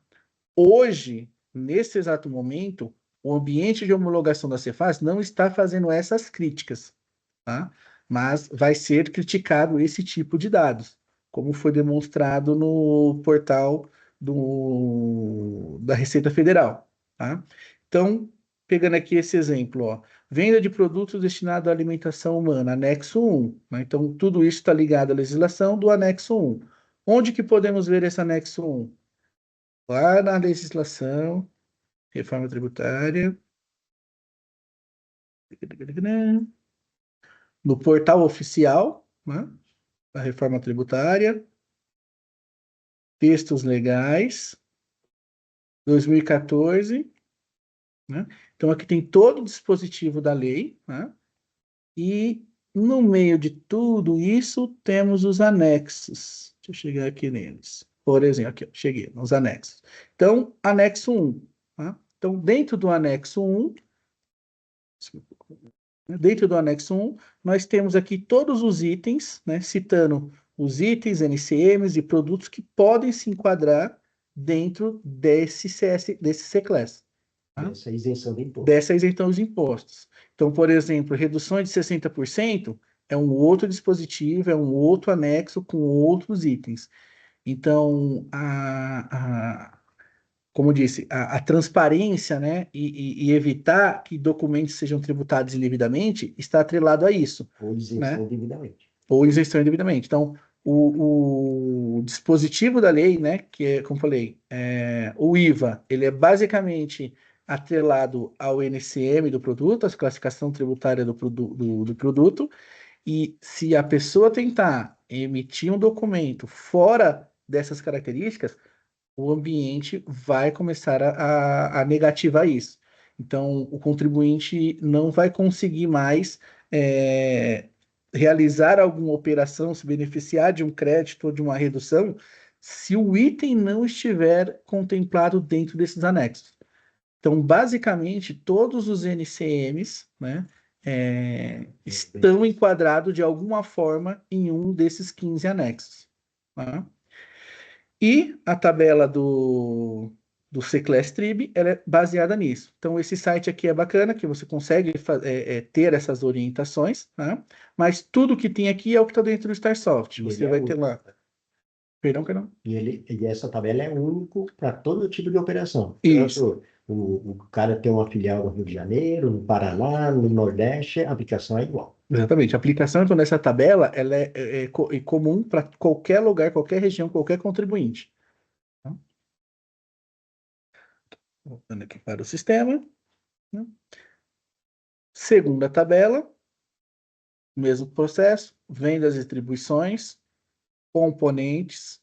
Hoje, nesse exato momento, o ambiente de homologação da Cefaz não está fazendo essas críticas, tá? Mas vai ser criticado esse tipo de dados, como foi demonstrado no portal da Receita Federal, tá? Então, pegando aqui esse exemplo, ó, venda de produtos destinados à alimentação humana, anexo 1, né? Então, tudo isso está ligado à legislação do anexo 1. Onde que podemos ver esse anexo 1? Lá na legislação, reforma tributária, no portal oficial, né, da reforma tributária, textos legais, 2014, né? Então aqui tem todo o dispositivo da lei, né? E no meio de tudo isso temos os anexos. Deixa eu chegar aqui neles. Por exemplo, aqui, ó, cheguei nos anexos. Então, anexo 1, tá? Então, dentro do anexo 1, dentro do anexo 1, nós temos aqui todos os itens, né, citando os itens, NCMs e produtos que podem se enquadrar dentro desse C-Class. Tá? Essa isenção de imposto. Dessa isenção dos impostos. Então, por exemplo, reduções de 60% é um outro dispositivo, é um outro anexo com outros itens. Então, como disse, a transparência, né, e evitar que documentos sejam tributados indevidamente está atrelado a isso. Ou isenção, né? indevidamente. Ou isenção indevidamente. Então, o dispositivo da lei, né, que é, como falei, o IVA, ele é basicamente atrelado ao NCM do produto, à classificação tributária do produto, e se a pessoa tentar emitir um documento fora dessas características, o ambiente vai começar a negativar isso. Então, o contribuinte não vai conseguir mais realizar alguma operação, se beneficiar de um crédito ou de uma redução, se o item não estiver contemplado dentro desses anexos. Então, basicamente, todos os NCMs, né, estão enquadrados de alguma forma em um desses 15 anexos. Tá? E a tabela do C-Class Trib, ela é baseada nisso. Então, esse site aqui é bacana, que você consegue ter essas orientações, tá? Mas tudo que tem aqui é o que está dentro do StarSoft. Você vai ter lá. Perdão, perdão. E essa tabela é única para todo tipo de operação. Isso. Tanto o cara tem uma filial no Rio de Janeiro, no Paraná, no Nordeste, a aplicação é igual. Exatamente. A aplicação, então, dessa tabela, ela é comum para qualquer lugar, qualquer região, qualquer contribuinte. Tá? Voltando aqui para o sistema, né? Segunda tabela, mesmo processo, vendas e distribuições, componentes,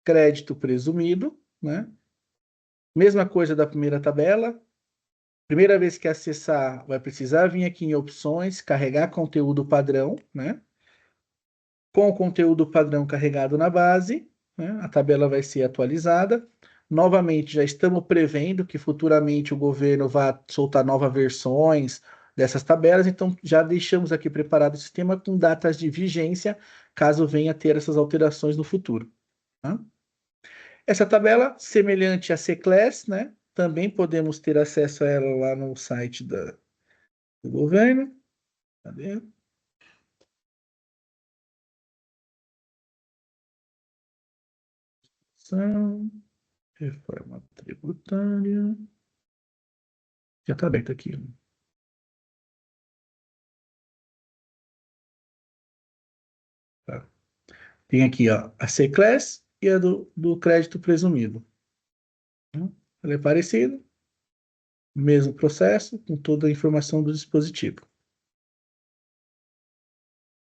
crédito presumido, né? Mesma coisa da primeira tabela. Primeira vez que acessar, vai precisar vir aqui em opções, carregar conteúdo padrão, né? Com o conteúdo padrão carregado na base, né? A tabela vai ser atualizada. Novamente, já estamos prevendo que futuramente o governo vai soltar novas versões dessas tabelas, então já deixamos aqui preparado o sistema com datas de vigência, caso venha a ter essas alterações no futuro. Tá? Essa tabela, semelhante à C-Class, né? Também podemos ter acesso a ela lá no site do governo. Cadê? Reforma tributária. Já está aberto aqui. Né? Tá. Tem aqui ó, a C-Class e a do crédito presumido. Ela é parecida, mesmo processo, com toda a informação do dispositivo.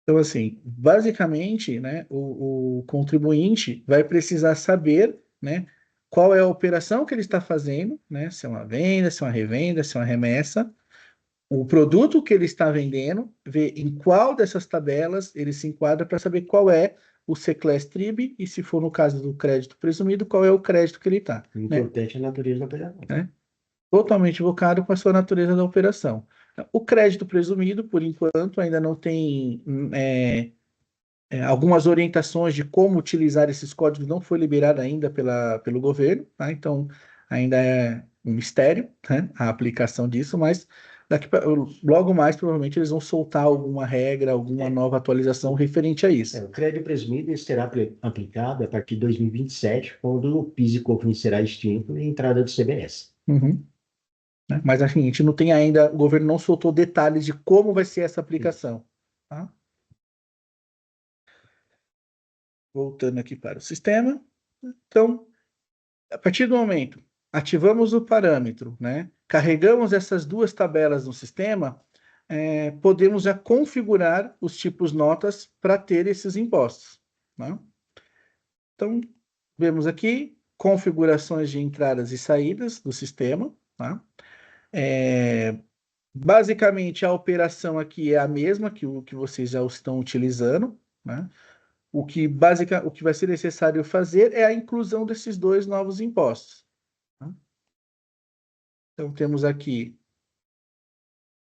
Então, assim, basicamente, né, o contribuinte vai precisar saber, né, qual é a operação que ele está fazendo, né, se é uma venda, se é uma revenda, se é uma remessa, o produto que ele está vendendo, ver em qual dessas tabelas ele se enquadra para saber qual é o C-Class TRIB e, se for no caso do crédito presumido, qual é o crédito que ele está. O Né? importante é a natureza da operação. Né? Totalmente invocado com a sua natureza da operação. O crédito presumido, por enquanto, ainda não tem algumas orientações de como utilizar esses códigos, não foi liberado ainda pelo governo, tá? Então ainda é um mistério, né, a aplicação disso, mas logo mais provavelmente eles vão soltar alguma regra, alguma nova atualização referente a isso. O crédito presumido será aplicado a partir de 2027, quando o PIS e COFINS será extinto e a entrada do CBS. Uhum. Né? Mas assim, a gente não tem ainda, o governo não soltou detalhes de como vai ser essa aplicação. Tá? Voltando aqui para o sistema. Então, a partir do momento, ativamos o parâmetro, né? Carregamos essas duas tabelas no sistema, podemos já configurar os tipos notas para ter esses impostos. Né? Então, vemos aqui configurações de entradas e saídas do sistema. Tá? Basicamente, a operação aqui é a mesma que o que vocês já estão utilizando. Né? O que vai ser necessário fazer é a inclusão desses dois novos impostos. Tá? Então, temos aqui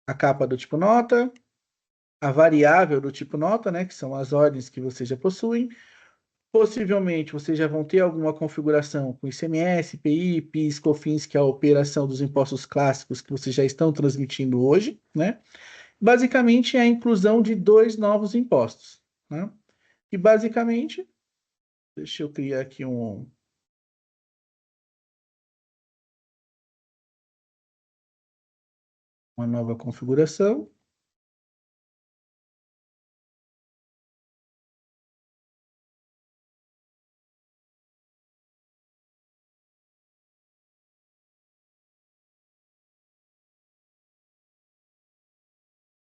a capa do tipo nota, a variável do tipo nota, né, que são as ordens que vocês já possuem. Possivelmente, vocês já vão ter alguma configuração com ICMS, IPI, PIS, COFINS, que é a operação dos impostos clássicos que vocês já estão transmitindo hoje, né? Basicamente, é a inclusão de dois novos impostos, né? E, basicamente, deixa eu criar aqui uma nova configuração.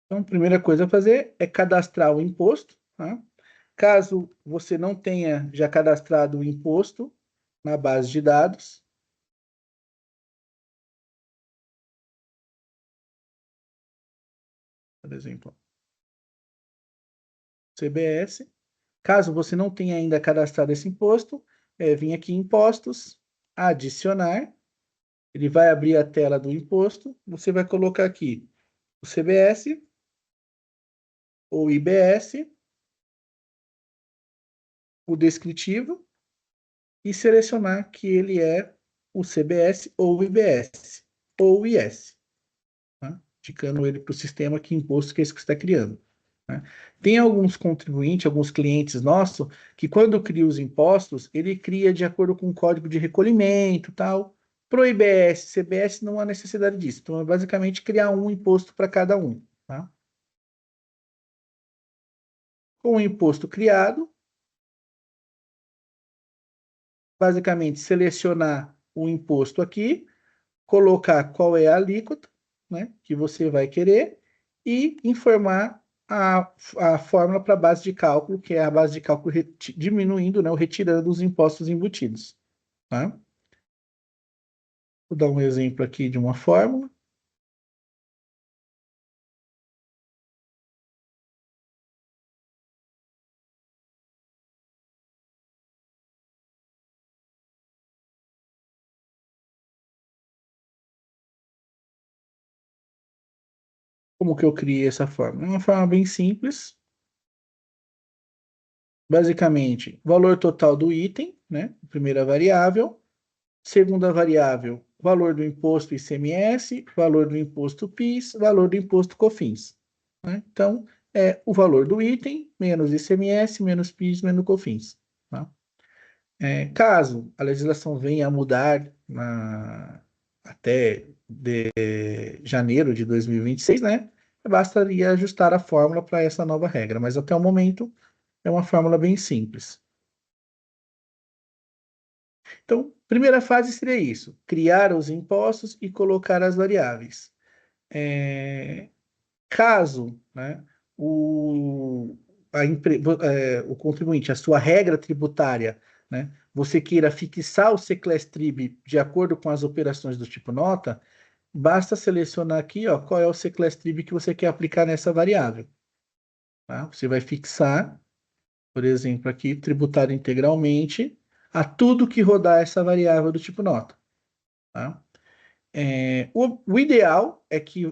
Então, a primeira coisa a fazer é cadastrar o imposto. Tá? Caso você não tenha já cadastrado o imposto na base de dados, por exemplo, CBS. Caso você não tenha ainda cadastrado esse imposto, vim aqui em Impostos, Adicionar. Ele vai abrir a tela do imposto. Você vai colocar aqui o CBS ou IBS, o descritivo, e selecionar que ele é o CBS ou o IBS, ou o IS. Tá? Indicando ele para o sistema que imposto que é esse que você está criando. Né? Tem alguns contribuintes, alguns clientes nossos, que quando cria os impostos, ele cria de acordo com o código de recolhimento tal. Para o IBS, CBS não há necessidade disso. Então, é basicamente criar um imposto para cada um. Tá? Com o imposto criado, basicamente selecionar o imposto aqui, colocar qual é a alíquota, né, que você vai querer e informar a fórmula para a base de cálculo, que é a base de cálculo diminuindo, né, ou retirando os impostos embutidos. Tá? Vou dar um exemplo aqui de uma fórmula. Como que eu criei essa fórmula? É uma forma bem simples. Basicamente, valor total do item, né? Primeira variável. Segunda variável, valor do imposto ICMS, valor do imposto PIS, valor do imposto COFINS. Né? Então, é o valor do item, menos ICMS, menos PIS, menos COFINS. Tá? Caso a legislação venha a mudar até janeiro de 2026, né? Bastaria ajustar a fórmula para essa nova regra, mas até o momento é uma fórmula bem simples. Então, primeira fase seria isso: criar os impostos e colocar as variáveis. Caso, né, o, o contribuinte, a sua regra tributária, né, você queira fixar o Secless-Trib de acordo com as operações do tipo nota, basta selecionar aqui, ó, qual é o Secless-Trib que você quer aplicar nessa variável. Tá? Você vai fixar, por exemplo, aqui, tributar integralmente a tudo que rodar essa variável do tipo nota. Tá? O ideal é que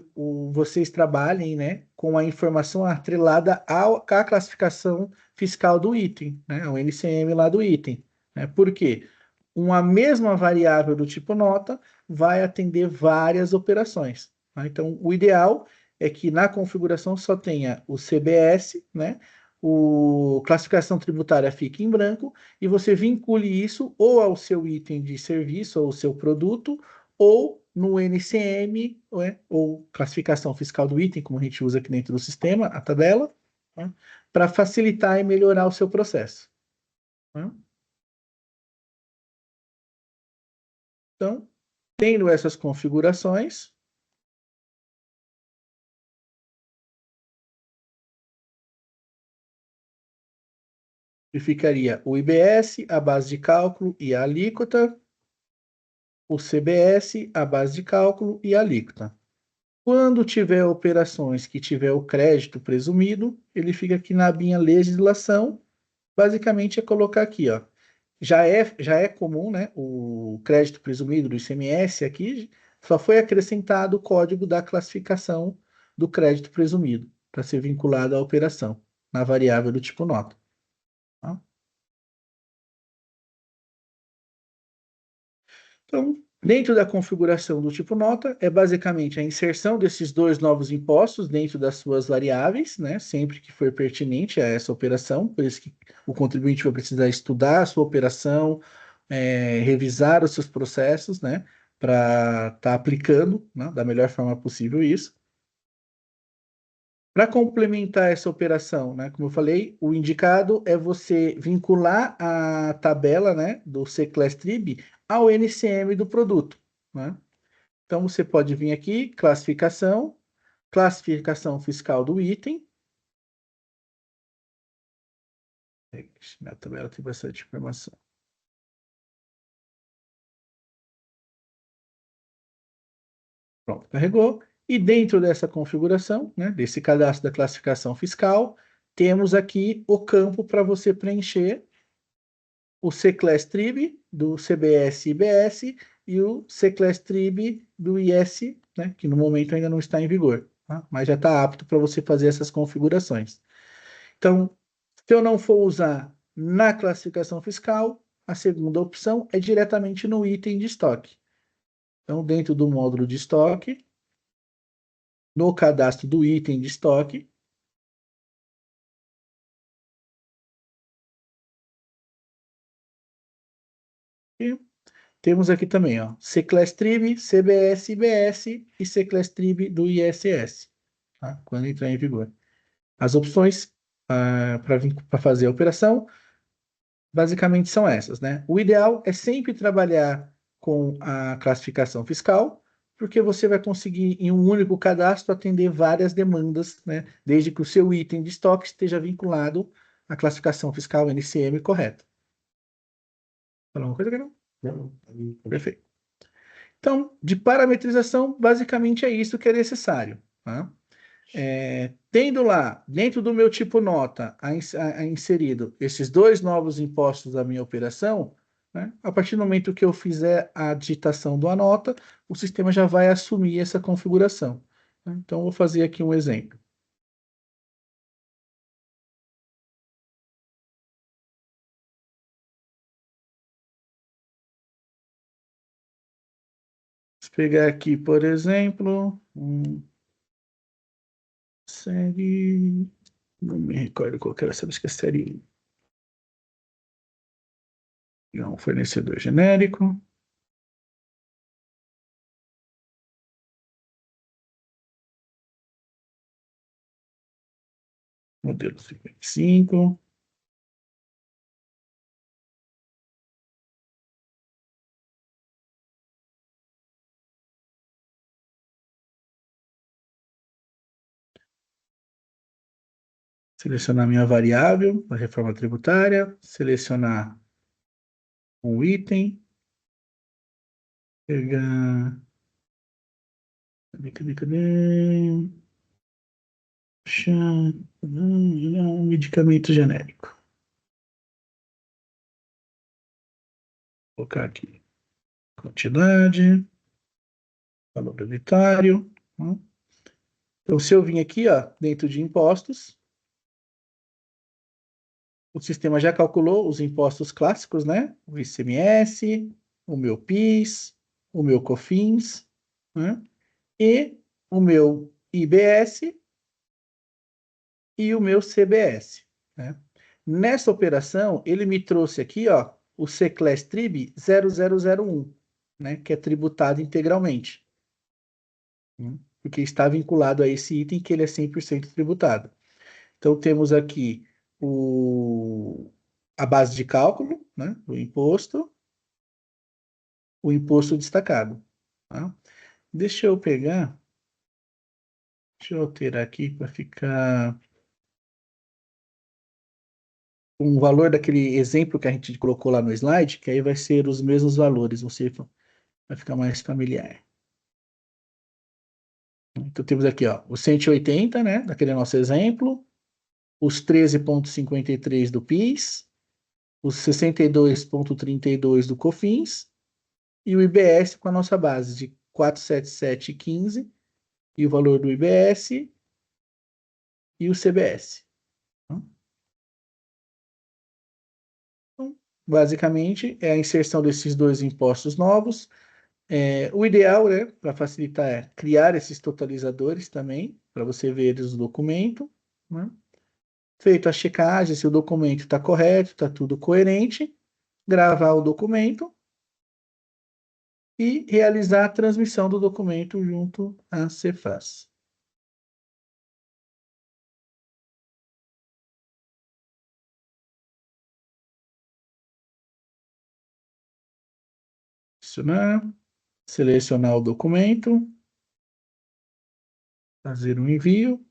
vocês trabalhem, né, com a informação atrelada à classificação fiscal do item, né, o NCM lá do item. Né? Por quê? Uma mesma variável do tipo nota vai atender várias operações. Tá? Então, o ideal é que na configuração só tenha o CBS, né, o classificação tributária fique em branco, e você vincule isso ou ao seu item de serviço ou ao seu produto, ou no NCM, né, ou classificação fiscal do item, como a gente usa aqui dentro do sistema, a tabela, né, para facilitar e melhorar o seu processo. Né? Então, tendo essas configurações, ficaria o IBS, a base de cálculo e a alíquota, o CBS, a base de cálculo e a alíquota. Quando tiver operações que tiver o crédito presumido, ele fica aqui na abinha legislação. Basicamente é colocar aqui, ó. Já é comum, né? O crédito presumido do ICMS aqui só foi acrescentado o código da classificação do crédito presumido para ser vinculado à operação na variável do tipo nota. Tá? Então, dentro da configuração do tipo nota, é basicamente a inserção desses dois novos impostos dentro das suas variáveis, né, sempre que for pertinente a essa operação, por isso que o contribuinte vai precisar estudar a sua operação, revisar os seus processos, né, para estar aplicando, né, da melhor forma possível isso. Para complementar essa operação, né, como eu falei, o indicado é você vincular a tabela, né, do Secless-Trib ao NCM do produto. Né? Então, você pode vir aqui, classificação fiscal do item. Minha tabela tem bastante informação. Pronto, carregou. E dentro dessa configuração, né, desse cadastro da classificação fiscal, temos aqui o campo para você preencher o Secless-Trib do CBS e IBS e o Secless-Trib do IS, né, que no momento ainda não está em vigor, tá? Mas já está apto para você fazer essas configurações. Então, se eu não for usar na classificação fiscal, a segunda opção é diretamente no item de estoque. Então, dentro do módulo de estoque, no cadastro do item de estoque, e temos aqui também, ó, Secless-Trib, CBS, IBS e Secless-Trib do ISS, tá? Quando entrar em vigor. As opções para fazer a operação basicamente são essas, né? O ideal é sempre trabalhar com a classificação fiscal, porque você vai conseguir, em um único cadastro, atender várias demandas, né? Desde que o seu item de estoque esteja vinculado à classificação fiscal NCM correta. Falou uma coisa que não? Não. Perfeito. Então, de parametrização, basicamente é isso que é necessário, tá? Tendo lá, dentro do meu tipo nota, inserido esses dois novos impostos da minha operação, né? A partir do momento que eu fizer a digitação da nota, o sistema já vai assumir essa configuração, né? Então, eu vou fazer aqui um exemplo. Vou pegar aqui, por exemplo, série... Não me recordo qual que era, sabe, que é série... Não, fornecedor genérico. Modelo 55. Selecionar minha variável da reforma tributária, selecionar um item, pegar... Cadê? Um medicamento genérico. Vou colocar aqui quantidade, valor unitário. Então, se eu vim aqui, ó, dentro de impostos, o sistema já calculou os impostos clássicos, né? O ICMS, o meu PIS, o meu COFINS, né? E o meu IBS e o meu CBS, né? Nessa operação, ele me trouxe aqui, ó, o C-Class Trib 0001, né? Que é tributado integralmente, né? Porque está vinculado a esse item que ele é 100% tributado. Então, temos aqui a base de cálculo, né, do imposto, o imposto destacado. Tá? Deixa eu alterar aqui para ficar um valor daquele exemplo que a gente colocou lá no slide, que aí vai ser os mesmos valores, você vai ficar mais familiar. Então, temos aqui, ó, os 180, né, daquele nosso exemplo, os 13,53 do PIS, os 62,32 do COFINS, e o IBS com a nossa base de 477,15 e o valor do IBS e o CBS. Então, basicamente, é a inserção desses dois impostos novos. O ideal, né, para facilitar, é criar esses totalizadores também, para você ver eles no documento, né? Feito a checagem, se o documento está correto, está tudo coerente, gravar o documento e realizar a transmissão do documento junto à Cefaz. Selecionar o documento, fazer um envio,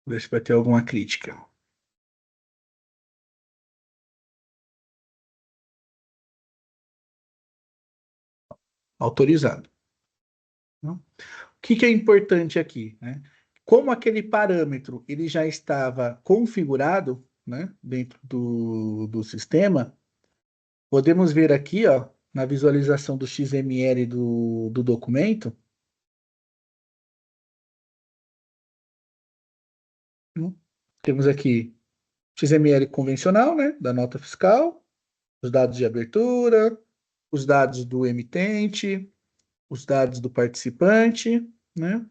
ver se vai ter alguma crítica. Autorizado. O que é importante aqui, né? Como aquele parâmetro ele já estava configurado, né, dentro do sistema, podemos ver aqui, ó, na visualização do XML do documento, temos aqui XML convencional, né, da nota fiscal, os dados de abertura, os dados do emitente, os dados do participante, né?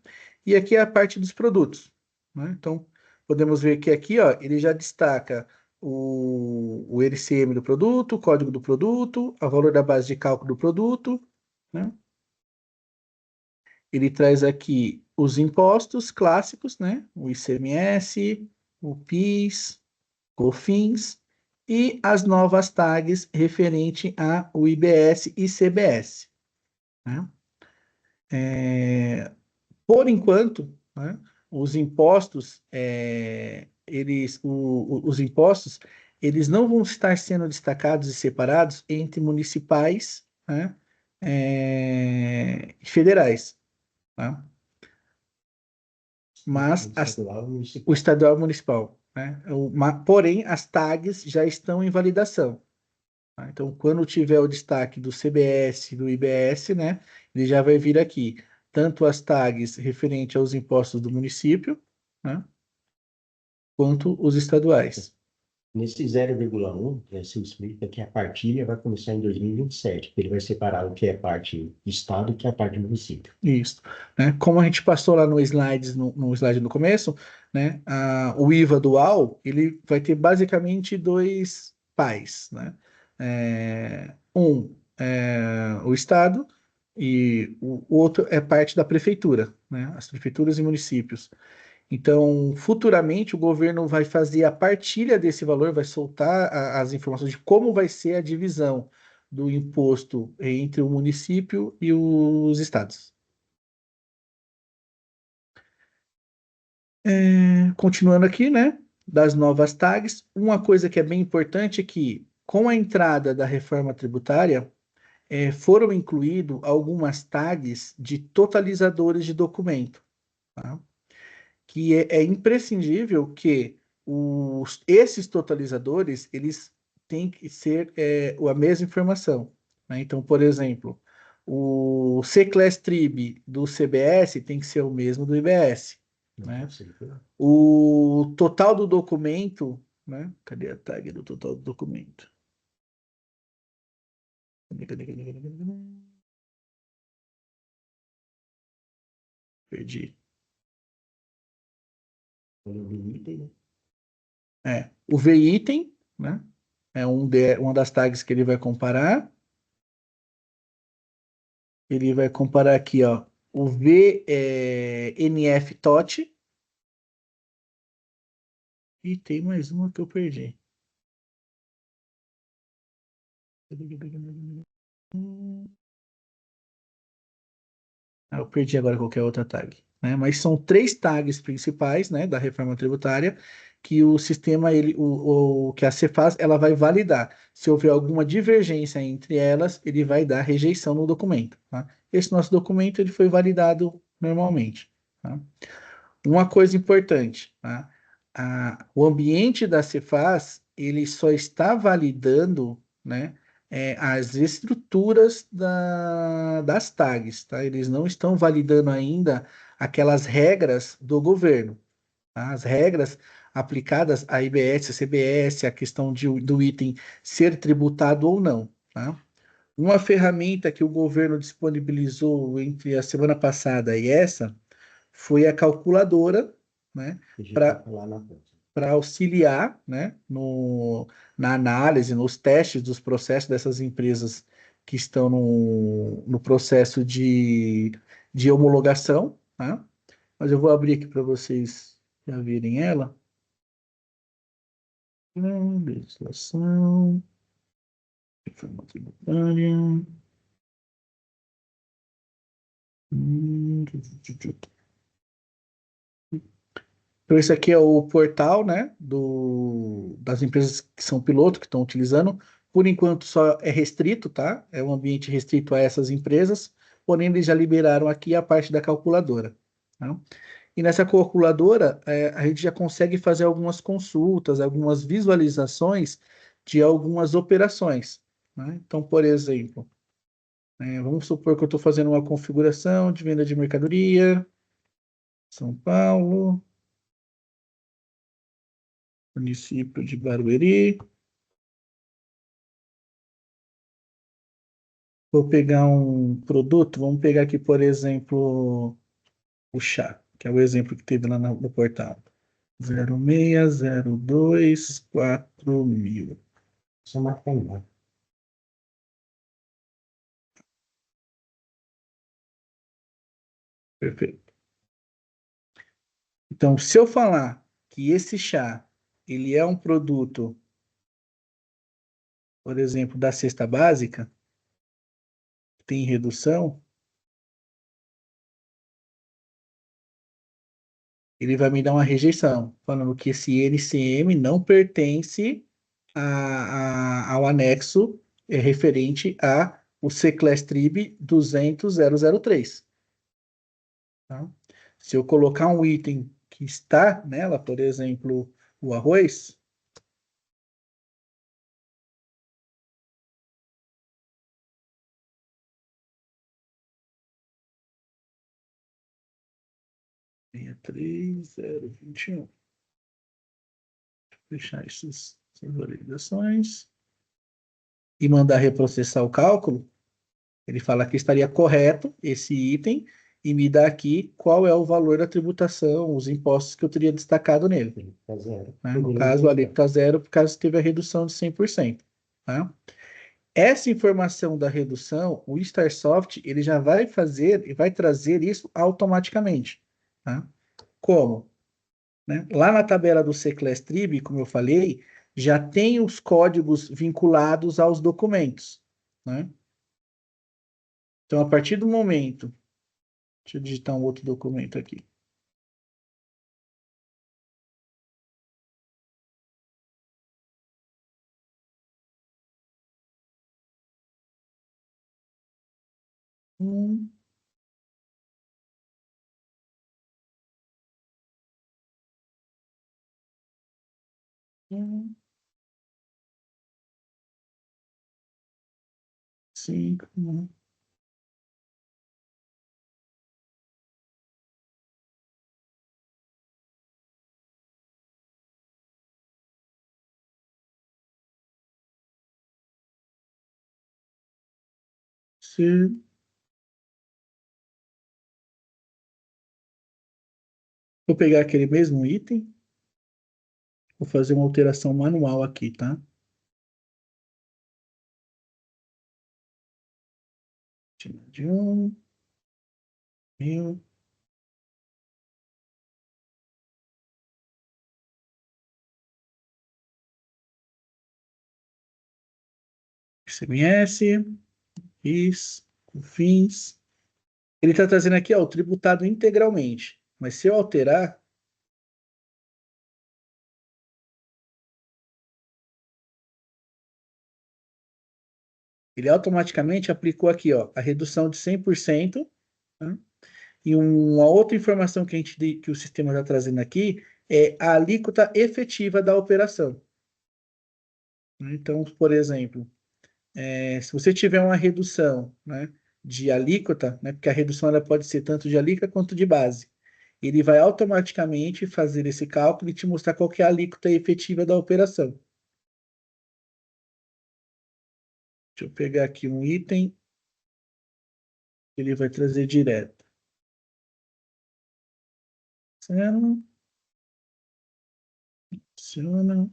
E aqui é a parte dos produtos, né? Então, podemos ver que aqui, ó, ele já destaca o LCM do produto, o código do produto, o valor da base de cálculo do produto, né? Ele traz aqui os impostos clássicos, né? O ICMS, o PIS, COFINS e as novas tags referente ao IBS e CBS. né? Por enquanto, né, os impostos, os impostos, eles não vão estar sendo destacados e separados entre municipais, né, e federais, tá? Mas o estadual e municipal, né? Porém, as tags já estão em validação. Tá? Então, quando tiver o destaque do CBS, do IBS, né, ele já vai vir aqui, tanto as tags referente aos impostos do município, né, quanto os estaduais. Nesse 0,1, se explica que a partilha vai começar em 2027, que ele vai separar o que é parte estado e o que é parte município. Isso, né? Como a gente passou lá no slide no começo, né, o IVA dual, ele vai ter basicamente dois pais, né? O estado e o outro é parte da prefeitura, né? As prefeituras e municípios. Então, futuramente, o governo vai fazer a partilha desse valor, vai soltar as informações de como vai ser a divisão do imposto entre o município e os estados. Continuando aqui, né, das novas tags, uma coisa que é bem importante é que, com a entrada da reforma tributária, foram incluídos algumas tags de totalizadores de documento, tá? Que é imprescindível que esses totalizadores, eles têm que ser a mesma informação, né? Então, por exemplo, o C-Class Trib do CBS tem que ser o mesmo do IBS, né? O total do documento, né? Cadê a tag do total do documento? Cadê? Perdi. O V-item, né? É uma das tags que ele vai comparar. Ele vai comparar aqui, ó, o VNF TOT. E tem mais uma que eu perdi. Eu perdi agora qualquer outra tag, né? Mas são 3 tags principais, né, da reforma tributária que o sistema, que a Cefaz, ela vai validar. Se houver alguma divergência entre elas, ele vai dar rejeição no documento, tá? Esse nosso documento, ele foi validado normalmente, tá? Uma coisa importante, tá? O ambiente da Cefaz, ele só está validando, né, as estruturas das tags, tá? Eles não estão validando ainda aquelas regras do governo, tá? As regras aplicadas à IBS, à CBS, a questão do item ser tributado ou não, tá? Uma ferramenta que o governo disponibilizou entre a semana passada e essa foi a calculadora, né, para auxiliar, né, na análise, nos testes dos processos dessas empresas que estão no processo de homologação, tá? Mas eu vou abrir aqui para vocês já verem ela. Legislação, reforma tributária. Então, esse aqui é o portal, né, das empresas que são piloto, que estão utilizando. Por enquanto, só é restrito, tá? É um ambiente restrito a essas empresas, porém, eles já liberaram aqui a parte da calculadora, tá? E nessa calculadora, a gente já consegue fazer algumas consultas, algumas visualizações de algumas operações, né? Então, por exemplo, vamos supor que eu estou fazendo uma configuração de venda de mercadoria, São Paulo, município de Barueri. Vou pegar um produto, vamos pegar aqui, por exemplo, o chá, que é o exemplo que teve lá no portal. 06024000. Isso é uma pena. Perfeito. Então, se eu falar que esse chá, ele é um produto, por exemplo, da cesta básica, tem redução, ele vai me dar uma rejeição, falando que esse NCM não pertence ao anexo referente a o C-Class Trib 200.003. Tá? Se eu colocar um item que está nela, por exemplo, o arroz, e 3021. Fechar essas validações e mandar reprocessar o cálculo, ele fala que estaria correto esse item e me dá aqui qual é o valor da tributação, os impostos que eu teria destacado nele. Tá zero. Né? No caso, a alíquota zero, por causa que teve a redução de 100%. Tá? Essa informação da redução, o Starsoft, ele já vai fazer e vai trazer isso automaticamente. Tá? Como? Né? Lá na tabela do C-Class Trib, como eu falei, já tem os códigos vinculados aos documentos. Né? Então, a partir do momento... Deixa eu digitar um outro documento aqui. Hum, hum, 5, se... Vou pegar aquele mesmo item, vou fazer uma alteração manual aqui, tá? De 1.000. ICMS, PIS, COFINS. Ele está trazendo aqui, ó, o tributado integralmente. Mas se eu alterar, ele automaticamente aplicou aqui, ó, a redução de 100%. Tá? E uma outra informação que, que o sistema está trazendo aqui é a alíquota efetiva da operação. Então, por exemplo, se você tiver uma redução, né, de alíquota, né, porque a redução ela pode ser tanto de alíquota quanto de base, ele vai automaticamente fazer esse cálculo e te mostrar qual que é a alíquota efetiva da operação. Deixa eu pegar aqui um item, ele vai trazer direto. Funciona. Funciona.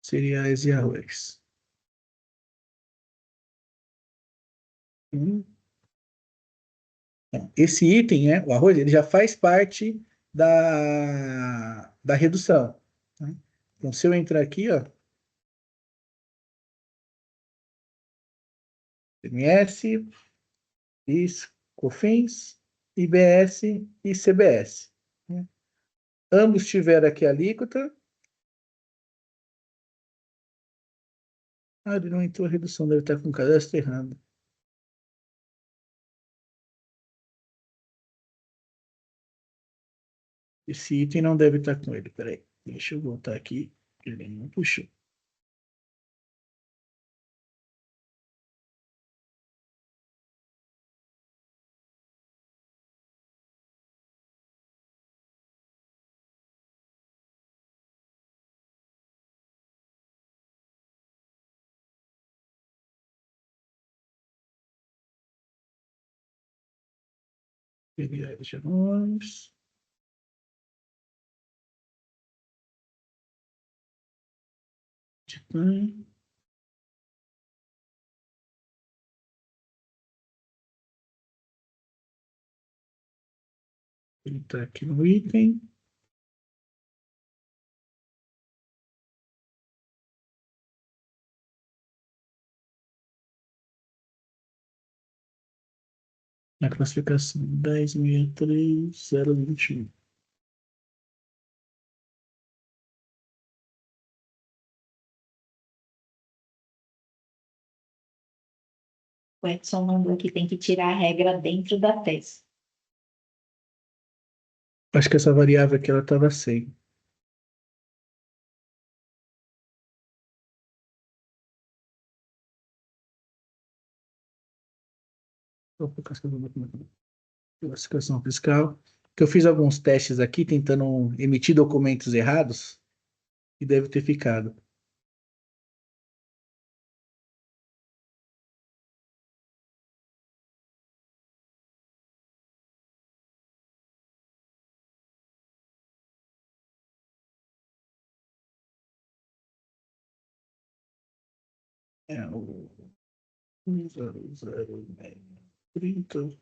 Cereais e arroz. Hum. Esse item, né, o arroz, ele já faz parte da redução. Né? Então, se eu entrar aqui, ó, MS, PIS, COFINS, IBS e CBS. Né? Ambos tiveram aqui a alíquota. Ah, ele não entrou a redução, deve estar com o cadastro errado. Esse item não deve estar com ele. Peraí, deixa eu voltar aqui. Ele não puxou. Peguei de nós. Ele está aqui no item. A classificação 10.003.021. O Edson mandou que tem que tirar a regra dentro da tese. Acho que essa variável aqui ela estava sem. Classificação fiscal. Que eu fiz alguns testes aqui tentando emitir documentos errados e deve ter ficado. É o 30.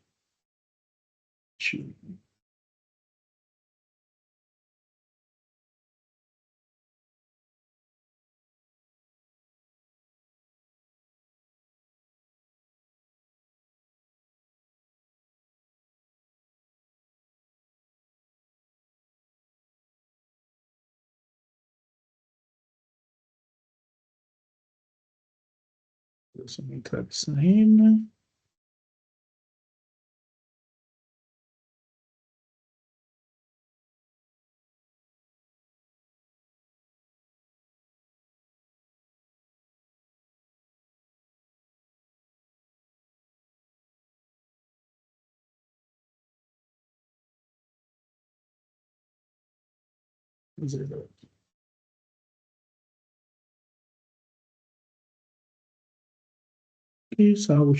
Essa é uma entrada e saída. Zero. E salvo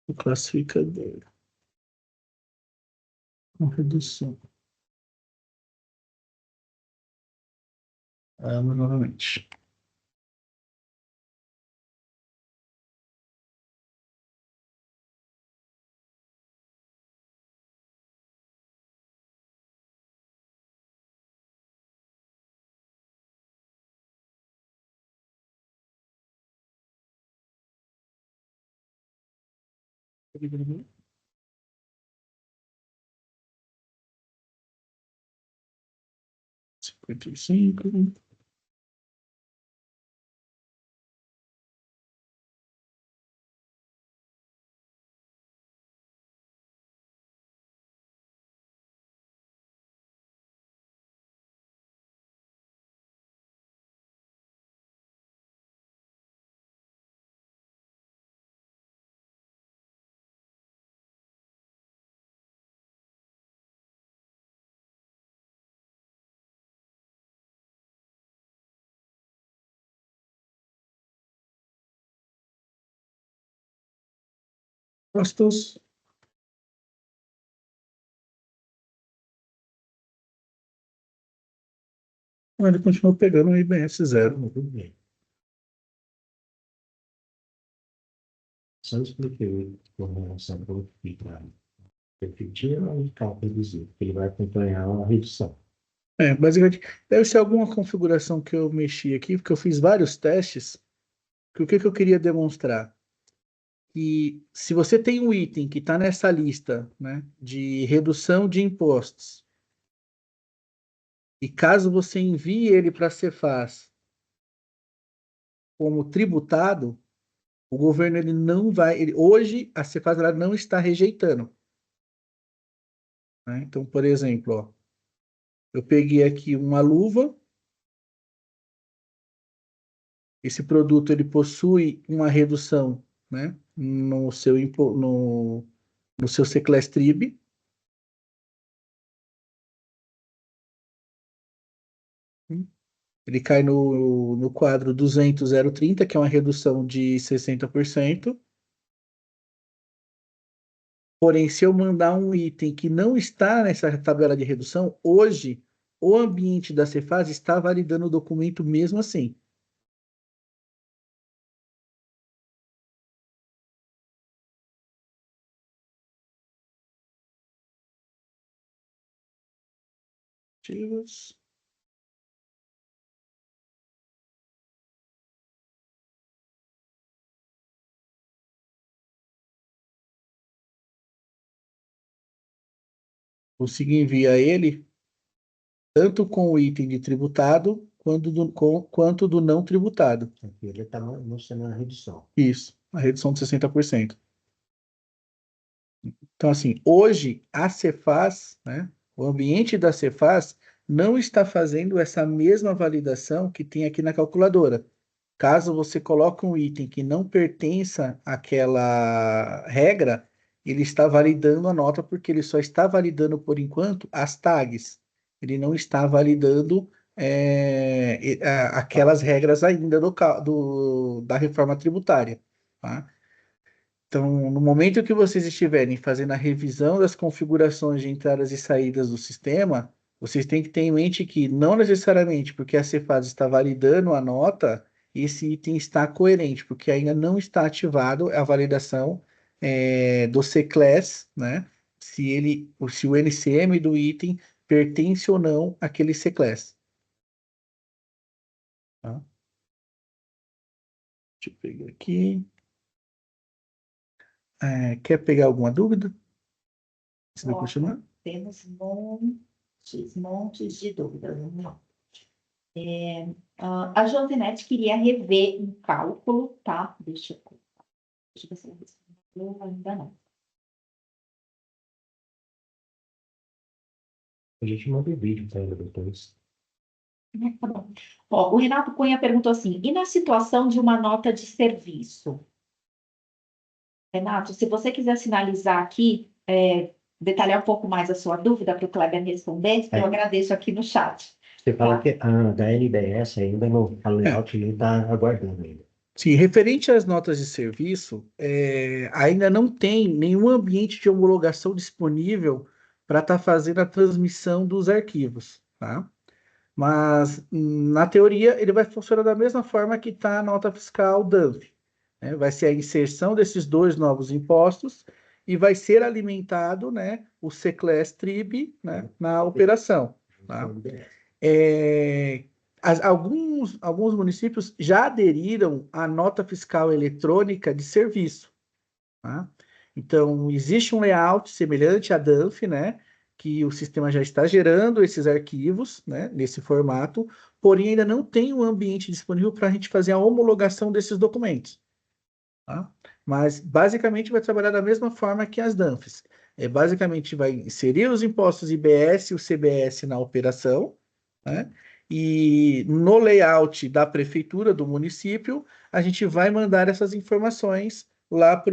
o classificador. Com redução. Novamente. Cinquenta e cinco. Postos. Ele continua pegando o IBS zero. Só expliquei como essa fica efetiva e cálculo reduzir, ele vai acompanhar a redução. Basicamente, deve ser alguma configuração que eu mexi aqui, porque eu fiz vários testes. Que o que que eu queria demonstrar? Que se você tem um item que está nessa lista, né, de redução de impostos, e caso você envie ele para a Cefaz como tributado, o governo ele não vai. Hoje a Cefaz ela não está rejeitando. Né? Então, por exemplo, ó, eu peguei aqui uma luva. Esse produto ele possui uma redução, né, no seu Seclestrib. Ele cai no quadro 200.030, que é uma redução de 60%. Porém, se eu mandar um item que não está nessa tabela de redução, hoje o ambiente da Cefaz está validando o documento mesmo assim. Ativos. consigo enviar ele tanto com o item de tributado quanto do não tributado. Aqui ele está mostrando a redução. Isso, a redução de 60%. Então, assim, hoje a Cefaz, né, o ambiente da Cefaz não está fazendo essa mesma validação que tem aqui na calculadora. Caso você coloque um item que não pertença àquela regra, ele está validando a nota porque ele só está validando, por enquanto, as tags. Ele não está validando aquelas regras ainda da reforma tributária, tá? Então, no momento que vocês estiverem fazendo a revisão das configurações de entradas e saídas do sistema, vocês têm que ter em mente que não necessariamente porque a Cefaz está validando a nota, esse item está coerente, porque ainda não está ativado a validação do C-Class, né? Se o NCM do item pertence ou não àquele C-Class. Tá? Deixa eu pegar aqui. Quer pegar alguma dúvida? Você vai continuar? Temos montes de dúvidas. Vamos lá. A Josinete queria rever um cálculo, tá? Deixa eu ver se ela respondeu, ainda não. A gente manda o vídeo para ela depois. Tá bom. Ó, o Renato Cunha perguntou assim: e na situação de uma nota de serviço? Renato, se você quiser sinalizar aqui, detalhar um pouco mais a sua dúvida para o Kleber responder, eu agradeço aqui no chat. Você fala que a da NBS ainda no layout ele está aguardando ainda. Sim, referente às notas de serviço, ainda não tem nenhum ambiente de homologação disponível para estar fazendo a transmissão dos arquivos, tá? Mas, na teoria, ele vai funcionar da mesma forma que está a nota fiscal DANF, né? Vai ser a inserção desses dois novos impostos e vai ser alimentado, né, o C-Class TRIB, né, na operação, tá? Alguns municípios já aderiram à nota fiscal eletrônica de serviço, tá? Então, existe um layout semelhante à DANF, né, que o sistema já está gerando esses arquivos, né, nesse formato, porém ainda não tem um ambiente disponível para a gente fazer a homologação desses documentos, tá? Mas, basicamente, vai trabalhar da mesma forma que as DANFs. Basicamente, vai inserir os impostos IBS e o CBS na operação, né? E no layout da prefeitura, do município, a gente vai mandar essas informações lá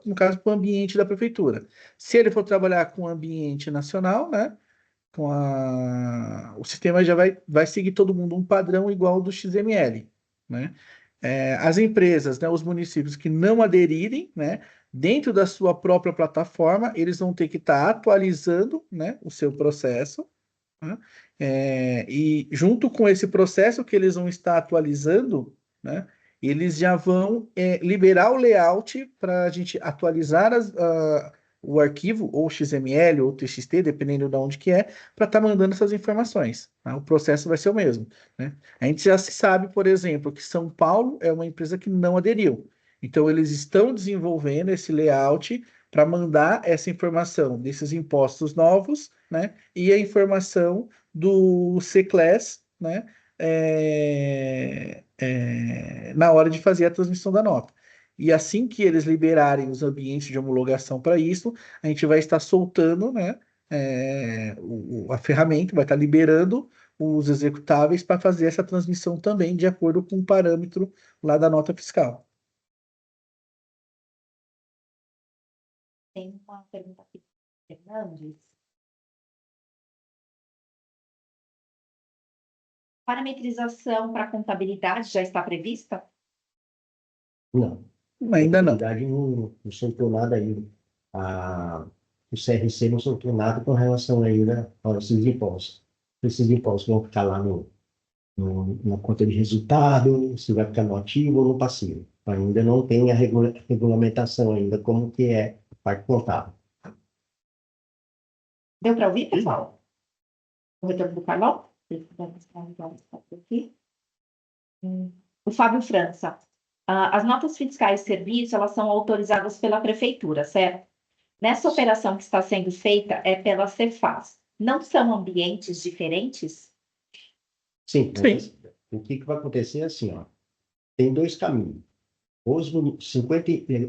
no caso, para o ambiente da prefeitura. Se ele for trabalhar com o ambiente nacional, né? O sistema já vai seguir todo mundo um padrão igual ao do XML, né? As empresas, né, os municípios que não aderirem, né, dentro da sua própria plataforma, eles vão ter que estar atualizando, né, o seu processo, né? E junto com esse processo que eles vão estar atualizando, né, eles já vão liberar o layout para a gente atualizar o arquivo, ou XML, ou TXT, dependendo de onde que para estar mandando essas informações, tá? O processo vai ser o mesmo, né? A gente já se sabe, por exemplo, que São Paulo é uma empresa que não aderiu. Então, eles estão desenvolvendo esse layout para mandar essa informação desses impostos novos, né? E a informação do C-Class, né? Na hora de fazer a transmissão da nota. E assim que eles liberarem os ambientes de homologação para isso, a gente vai estar soltando, né, a ferramenta, vai estar liberando os executáveis para fazer essa transmissão também, de acordo com o parâmetro lá da nota fiscal. Tem uma pergunta aqui do Fernandes. Parametrização para contabilidade já está prevista? Não. Ainda não. Na verdade, não soltou nada ainda. O CRC não soltou nada com relação ainda a esses impostos. Esses impostos vão ficar lá na conta de resultado, se vai ficar no ativo ou no passivo. Ainda não tem a regulamentação ainda, como que é a parte contábil. Deu para ouvir, pessoal? O retorno do Carlão? O Fábio França. As notas fiscais de serviço, elas são autorizadas pela prefeitura, certo? Nessa operação que está sendo feita é pela Cefaz. Não são ambientes diferentes? Sim, Sim. o que vai acontecer é assim, ó, tem dois caminhos.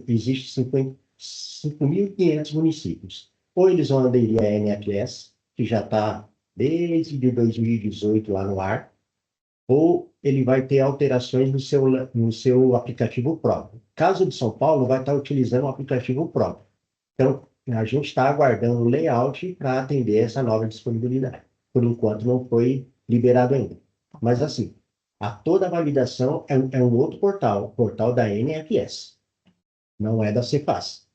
Existe 5.500 municípios. Ou eles vão aderir à NFS, que já está desde 2018 lá no ar, ou ele vai ter alterações no seu aplicativo próprio. Caso de São Paulo, vai estar utilizando o aplicativo próprio. Então, a gente está aguardando o layout para atender essa nova disponibilidade. Por enquanto, não foi liberado ainda. Mas, assim, toda a validação é um outro portal, o portal da NFS, não é da Cefaz.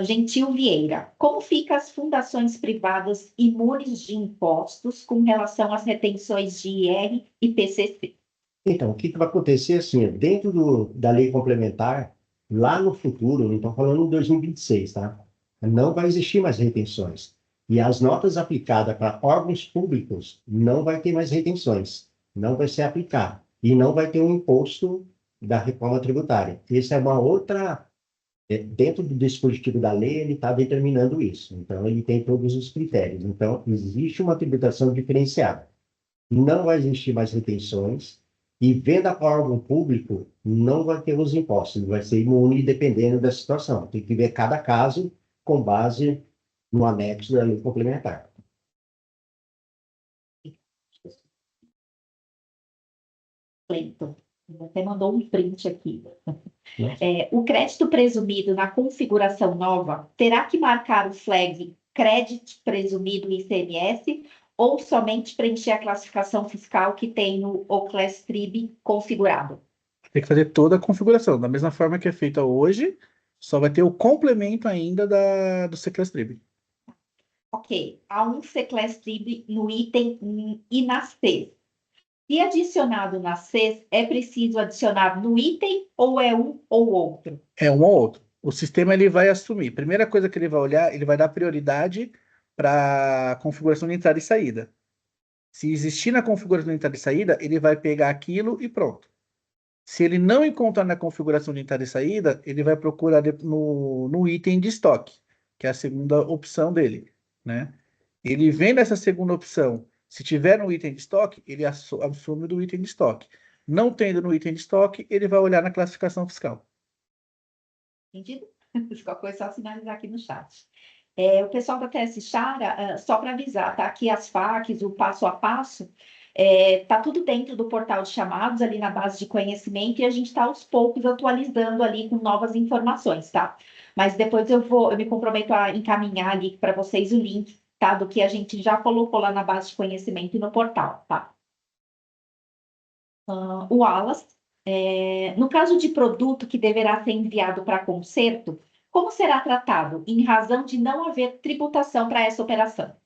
Gentil Vieira, como ficam as fundações privadas imunes de impostos com relação às retenções de IR e PCC? Então, o que vai acontecer assim, dentro da lei complementar, lá no futuro, não estou falando em 2026, tá? Não vai existir mais retenções. E as notas aplicadas para órgãos públicos não vai ter mais retenções. Não vai ser aplicado. E não vai ter um imposto da reforma tributária. Essa é uma outra. Dentro do dispositivo da lei, ele está determinando isso. Então, ele tem todos os critérios. Então, existe uma tributação diferenciada. Não vai existir mais retenções. E venda para órgão público não vai ter os impostos, vai ser imune dependendo da situação. Tem que ver cada caso com base no anexo da lei complementar. Cleiton, você mandou um print aqui. Né? O crédito presumido na configuração nova terá que marcar o flag crédito presumido ICMS ou somente preencher a classificação fiscal que tem no OCLAS TRIB configurado? Tem que fazer toda a configuração. Da mesma forma que é feita hoje, só vai ter o complemento ainda do C-Class Trib. Ok, há um C-Class TRIB no item e na CES. Se adicionado na CES, é preciso adicionar no item ou é um ou outro? É um ou outro. O sistema ele vai assumir. Primeira coisa que ele vai olhar, ele vai dar prioridade para configuração de entrada e saída. Se existir na configuração de entrada e saída, ele vai pegar aquilo e pronto. Se ele não encontrar na configuração de entrada e saída, ele vai procurar no item de estoque, que é a segunda opção dele, né? Ele vem nessa segunda opção. Se tiver no item de estoque, ele assume do item de estoque. Não tendo no item de estoque, ele vai olhar na classificação fiscal. Entendido? Qualquer coisa é só sinalizar aqui no chat. O pessoal da TS Chara, só para avisar, tá? Aqui as FAQs, o passo a passo, tá tudo dentro do portal de chamados, ali na base de conhecimento, e a gente está aos poucos atualizando ali com novas informações, tá? Mas depois eu me comprometo a encaminhar ali para vocês o link, tá? Do que a gente já colocou lá na base de conhecimento e no portal, tá? O Wallace, no caso de produto que deverá ser enviado para conserto, como será tratado em razão de não haver tributação para essa operação?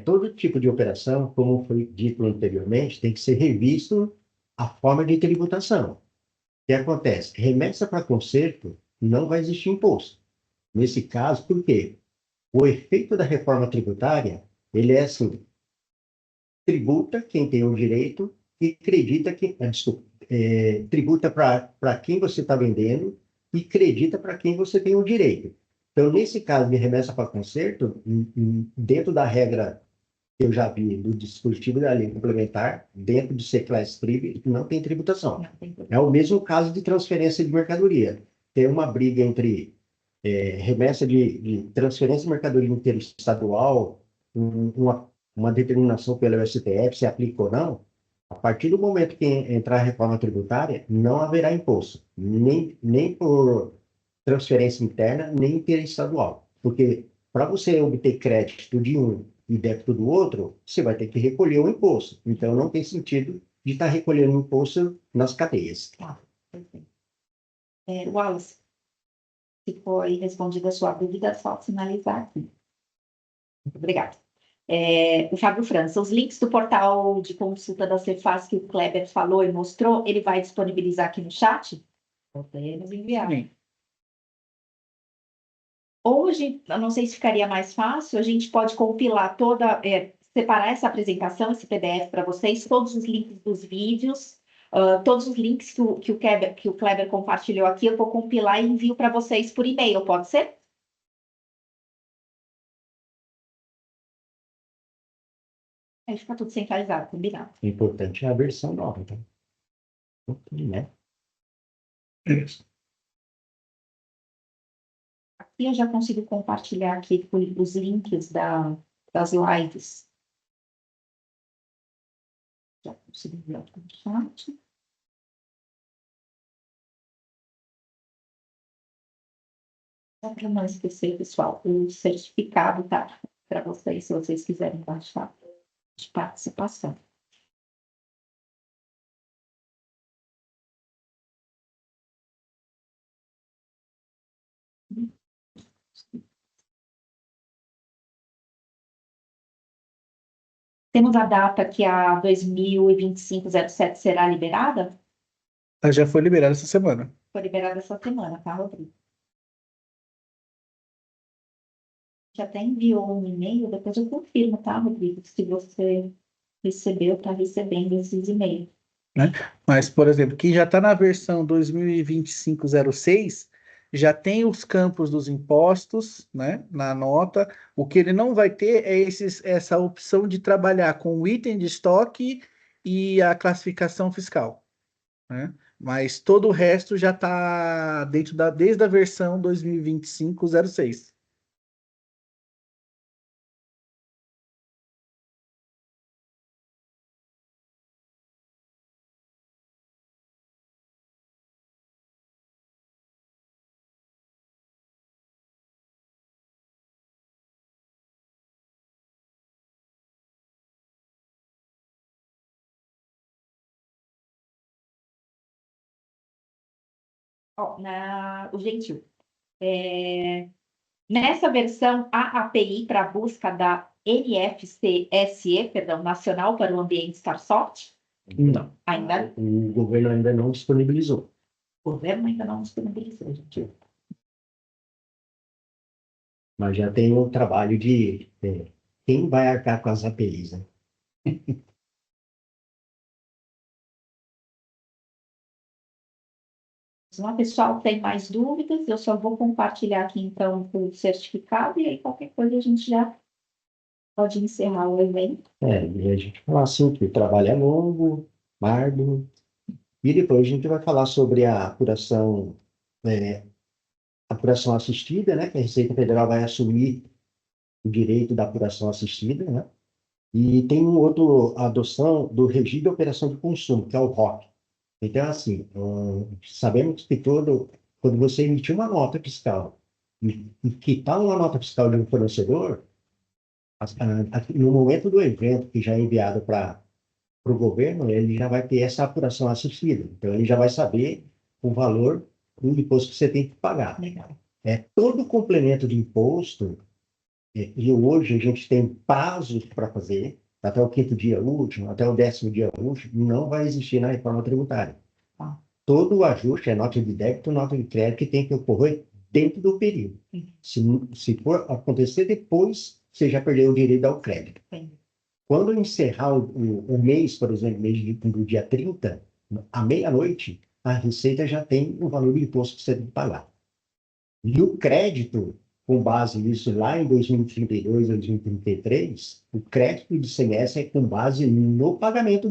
Todo tipo de operação, como foi dito anteriormente, tem que ser revisto a forma de tributação. O que acontece? Remessa para conserto, não vai existir imposto. Nesse caso, por quê? O efeito da reforma tributária, ele é assim, tributa quem tem o direito e tributa para quem você está vendendo e acredita para quem você tem o direito. Então, nesse caso de remessa para conserto, dentro da regra que eu já vi do dispositivo da lei complementar, dentro do C-Class TRIB, não tem tributação. É o mesmo caso de transferência de mercadoria. Tem uma briga entre remessa de transferência de mercadoria interestadual, uma determinação pelo STF, se aplica ou não. A partir do momento que entrar a reforma tributária, não haverá imposto, nem por transferência interna, nem interestadual. Porque para você obter crédito de um e débito do outro, você vai ter que recolher o imposto. Então, não tem sentido de estar recolhendo imposto nas cadeias. Tá, perfeito. Wallace, se foi respondida a sua dúvida, é só finalizar aqui. Muito obrigada. O Fábio França, os links do portal de consulta da Cefaz que o Kleber falou e mostrou, ele vai disponibilizar aqui no chat? Podemos enviar. Sim. Hoje, eu não sei se ficaria mais fácil, a gente pode compilar separar essa apresentação, esse PDF para vocês, todos os links dos vídeos, Todos os links que o Kleber compartilhou aqui, eu vou compilar e envio para vocês por e-mail, pode ser? Aí fica tudo centralizado, combinado. O importante é a versão nova, tá? Né? Isso. Aqui eu já consigo compartilhar aqui os links das lives. Já consigo ver aqui no chat. Só para não esquecer, pessoal, o certificado tá para vocês, se vocês quiserem baixar de participação. Temos a data que a 2025-07 será liberada? Ela já foi liberada essa semana. Foi liberada essa semana, tá, Rodrigo? Já até enviou um e-mail, depois eu confirmo, tá, Rodrigo? Se você recebeu, tá recebendo esses e-mails. Né? Mas, por exemplo, quem já está na versão 2025-06 já tem os campos dos impostos, né, na nota. O que ele não vai ter é essa opção de trabalhar com o item de estoque e a classificação fiscal, né? Mas todo o resto já está desde a versão 2025-06. Ó, o gentil. Nessa versão, a API para busca da NFCSE, perdão, Nacional para o Ambiente StarSoft? Não. Ainda O governo ainda não disponibilizou. o governo ainda não disponibilizou, gente. Mas já tem um trabalho de quem vai arcar com as APIs, né? Se o pessoal tem mais dúvidas, eu só vou compartilhar aqui, então, o certificado, e aí qualquer coisa a gente já pode encerrar o evento. E a gente fala assim que o trabalho é longo, árduo, e depois a gente vai falar sobre a apuração assistida, né? Que a Receita Federal vai assumir o direito da apuração assistida, né? E tem um outro, a adoção do regime de operação de consumo, que é o ROC. Então, assim, sabemos que quando você emitir uma nota fiscal e quitar uma nota fiscal de um fornecedor, no momento do evento que já é enviado para o governo, ele já vai ter essa apuração assistida. Então, ele já vai saber o valor do imposto que você tem que pagar. Legal. Todo complemento de imposto, e hoje a gente tem prazos para fazer, até o 5º dia útil, até o 10º dia útil, não vai existir na reforma tributária. Ah. Todo o ajuste é nota de débito, nota de crédito, que tem que ocorrer dentro do período. Se for acontecer depois, você já perdeu o direito ao crédito. Sim. Quando encerrar o mês, por exemplo, do dia 30, à meia-noite, a Receita já tem o valor do imposto que você tem que pagar. E o crédito, com base nisso lá em 2032, 2033, o crédito de ICMS é com base no pagamento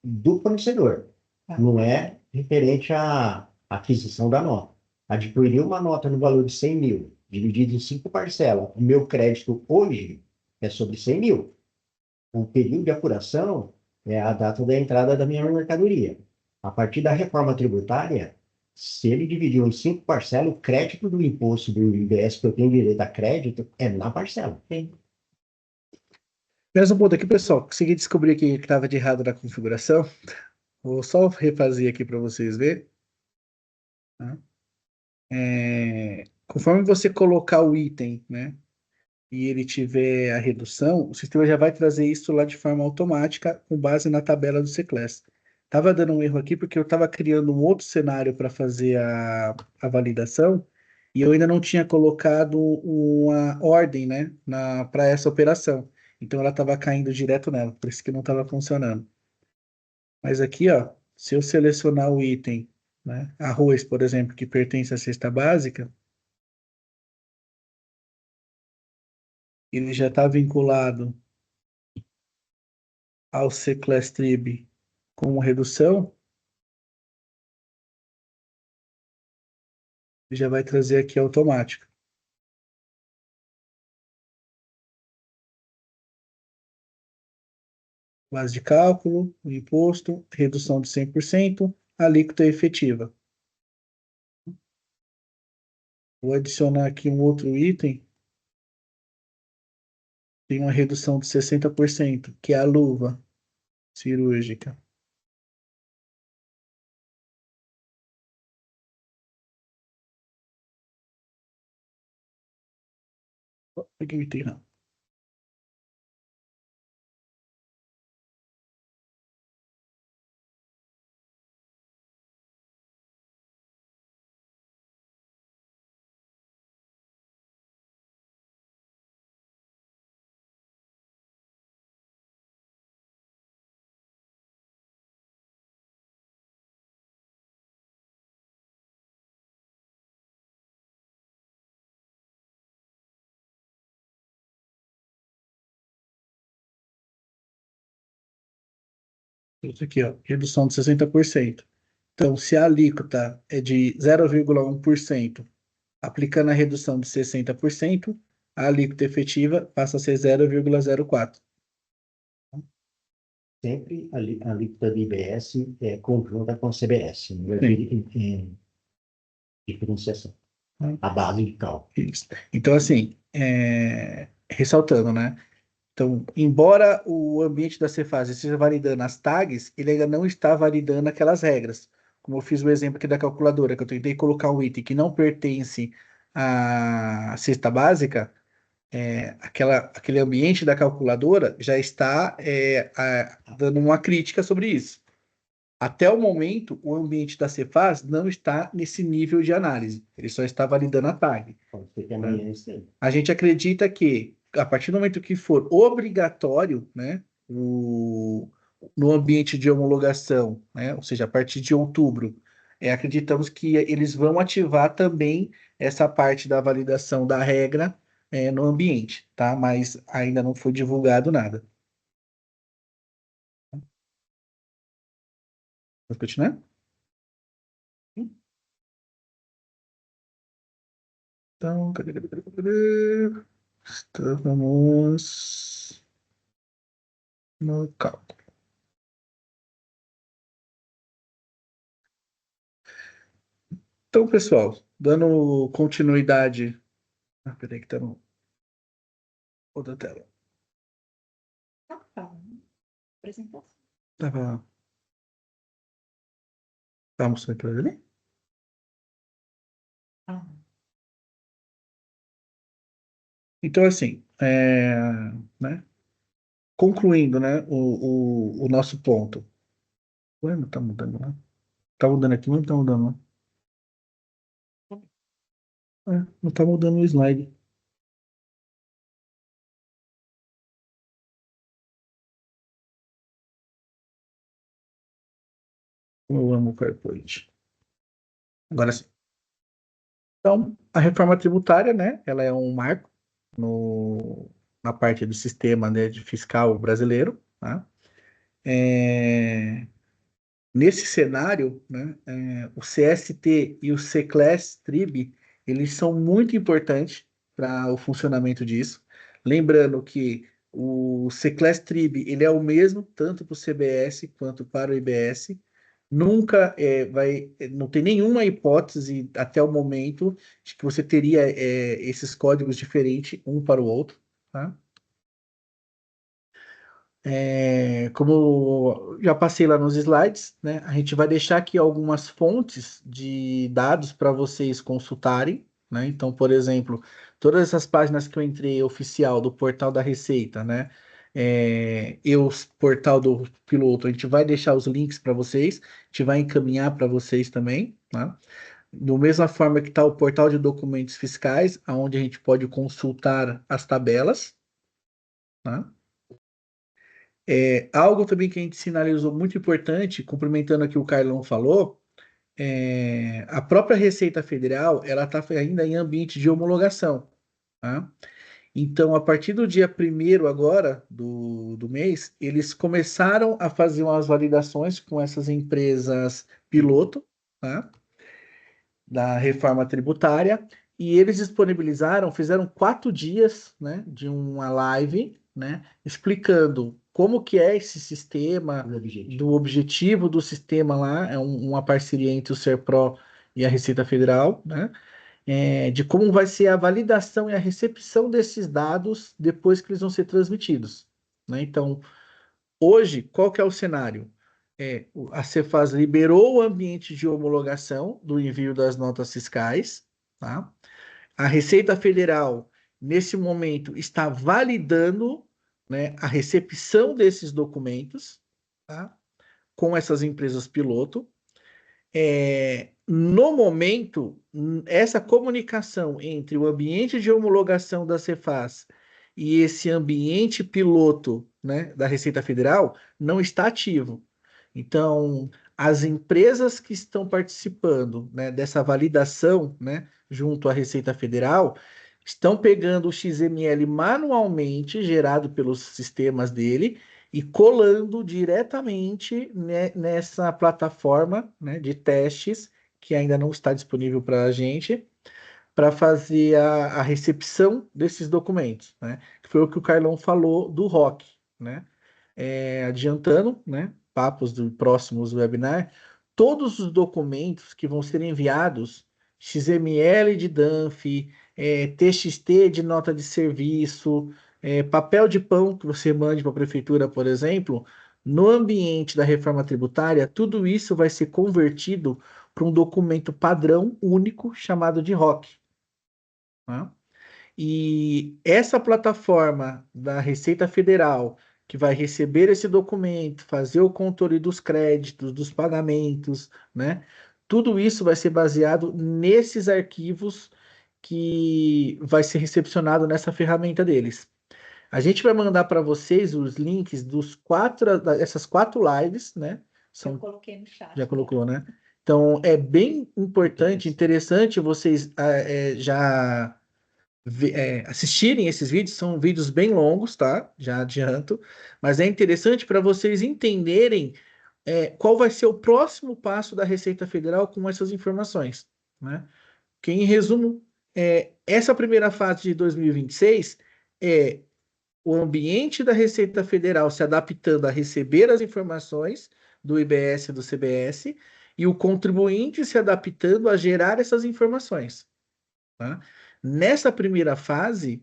do fornecedor. Não é referente à aquisição da nota. Adquirir uma nota no valor de 100 mil, dividido em 5 parcelas. O meu crédito hoje é sobre 100 mil. O período de apuração é a data da entrada da minha mercadoria. A partir da reforma tributária, se ele dividiu em 5 parcelas, o crédito do imposto do IBS que eu tenho direito a crédito é na parcela. Sim. Menos um ponto aqui, pessoal. Consegui descobrir aqui que estava de errado na configuração. Vou só refazer aqui para vocês verem. Tá? Conforme você colocar o item, né, e ele tiver a redução, o sistema já vai trazer isso lá de forma automática, com base na tabela do C-Class. Estava dando um erro aqui porque eu estava criando um outro cenário para fazer a validação e eu ainda não tinha colocado uma ordem, né, para essa operação. Então ela estava caindo direto nela, por isso que não estava funcionando. Mas aqui, ó, se eu selecionar o item, né, arroz, por exemplo, que pertence à cesta básica, ele já está vinculado ao C-Class Trib como redução, ele já vai trazer aqui automático. Base de cálculo, o imposto, redução de 100%, alíquota efetiva. Vou adicionar aqui um outro item, tem uma redução de 60%, que é a luva cirúrgica. Aqui me tem não. Isso aqui, ó, redução de 60%. Então, se a alíquota é de 0,1%, aplicando a redução de 60%, a alíquota efetiva passa a ser 0,04%. Sempre a alíquota de IBS é conjunta com a CBS, não é diferenciação. A base de cálculo. Isso. Então, assim, ressaltando, né? Então, embora o ambiente da Cefaz esteja validando as tags, ele ainda não está validando aquelas regras. Como eu fiz o exemplo aqui da calculadora, que eu tentei colocar um item que não pertence à cesta básica, aquele ambiente da calculadora já está dando uma crítica sobre isso. Até o momento, o ambiente da Cefaz não está nesse nível de análise. Ele só está validando a tag. Pode ser que amanhã esteja. A gente acredita que, a partir do momento que for obrigatório, né, no ambiente de homologação, né, ou seja, a partir de outubro, acreditamos que eles vão ativar também essa parte da validação da regra no ambiente, tá? Mas ainda não foi divulgado nada. Vamos continuar? Então, cadê? Estamos no cálculo. Então, pessoal, dando continuidade. Peraí que tá no outra tela. Apresentação. Tava mostrando pra ele? Ah, Então, assim, né? Concluindo, né, o nosso ponto. Ué, não tá mudando, né? Tá mudando aqui, mas não tá mudando, né? Não tá mudando o slide. Como eu amo o PowerPoint. Agora sim. Então, a reforma tributária, né, ela é um marco na parte do sistema, né, de fiscal brasileiro, tá? Nesse cenário, né, o CST e o C-Class Trib, eles são muito importantes para o funcionamento disso. Lembrando que o C-Class Trib, ele é o mesmo tanto para o CBS quanto para o IBS. Nunca não tem nenhuma hipótese até o momento de que você teria esses códigos diferentes um para o outro, tá? Como já passei lá nos slides, né, a gente vai deixar aqui algumas fontes de dados para vocês consultarem, né? Então, por exemplo, todas essas páginas que eu entrei oficial do portal da Receita, né? E o portal do piloto, a gente vai deixar os links para vocês, a gente vai encaminhar para vocês também, né? Da mesma forma que está o portal de documentos fiscais, onde a gente pode consultar as tabelas, né? Algo também que a gente sinalizou muito importante, complementando aqui o Carlão falou, a própria Receita Federal, ela está ainda em ambiente de homologação, tá? Então, a partir do dia 1º agora do mês, eles começaram a fazer umas validações com essas empresas piloto, tá? Da reforma tributária, e eles disponibilizaram, fizeram 4 dias, né, de uma live, né, explicando como que é esse sistema, do objetivo do sistema lá, é uma parceria entre o SERPRO e a Receita Federal, né, de como vai ser a validação e a recepção desses dados depois que eles vão ser transmitidos, né? Então, hoje, qual que é o cenário? A Cefaz liberou o ambiente de homologação do envio das notas fiscais, tá? A Receita Federal, nesse momento, está validando, né, a recepção desses documentos, tá? Com essas empresas piloto. No momento, essa comunicação entre o ambiente de homologação da Cefaz e esse ambiente piloto, né, da Receita Federal não está ativo. Então, as empresas que estão participando, né, dessa validação, né, junto à Receita Federal, estão pegando o XML manualmente gerado pelos sistemas dele e colando diretamente, né, nessa plataforma, né, de testes que ainda não está disponível para a gente, para fazer a recepção desses documentos, né? Que foi o que o Carlão falou do ROC, né? Adiantando, né, papos do próximos webinar, todos os documentos que vão ser enviados, XML de DANF, TXT de nota de serviço, papel de pão que você mande para a prefeitura, por exemplo, no ambiente da reforma tributária, tudo isso vai ser convertido para um documento padrão único chamado de ROC. Tá? E essa plataforma da Receita Federal, que vai receber esse documento, fazer o controle dos créditos, dos pagamentos, né? Tudo isso vai ser baseado nesses arquivos que vai ser recepcionado nessa ferramenta deles. A gente vai mandar para vocês os links essas 4 lives, né? Eu coloquei no chat. Já colocou, né? Então, é bem importante, interessante vocês já assistirem esses vídeos, são vídeos bem longos, tá? Já adianto, mas é interessante para vocês entenderem qual vai ser o próximo passo da Receita Federal com essas informações, né? Que, em resumo, essa primeira fase de 2026 é o ambiente da Receita Federal se adaptando a receber as informações do IBS e do CBS e o contribuinte se adaptando a gerar essas informações. Tá? Nessa primeira fase,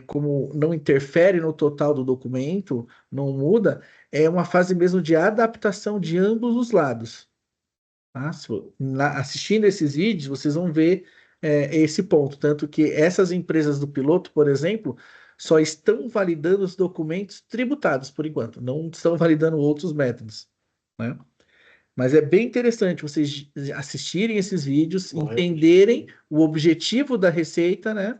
como não interfere no total do documento, não muda, é uma fase mesmo de adaptação de ambos os lados. Tá? Assistindo esses vídeos, vocês vão ver esse ponto. Tanto que essas empresas do piloto, por exemplo, só estão validando os documentos tributados, por enquanto, não estão validando outros métodos. Né? Mas é bem interessante vocês assistirem esses vídeos, entenderem o objetivo da Receita, né,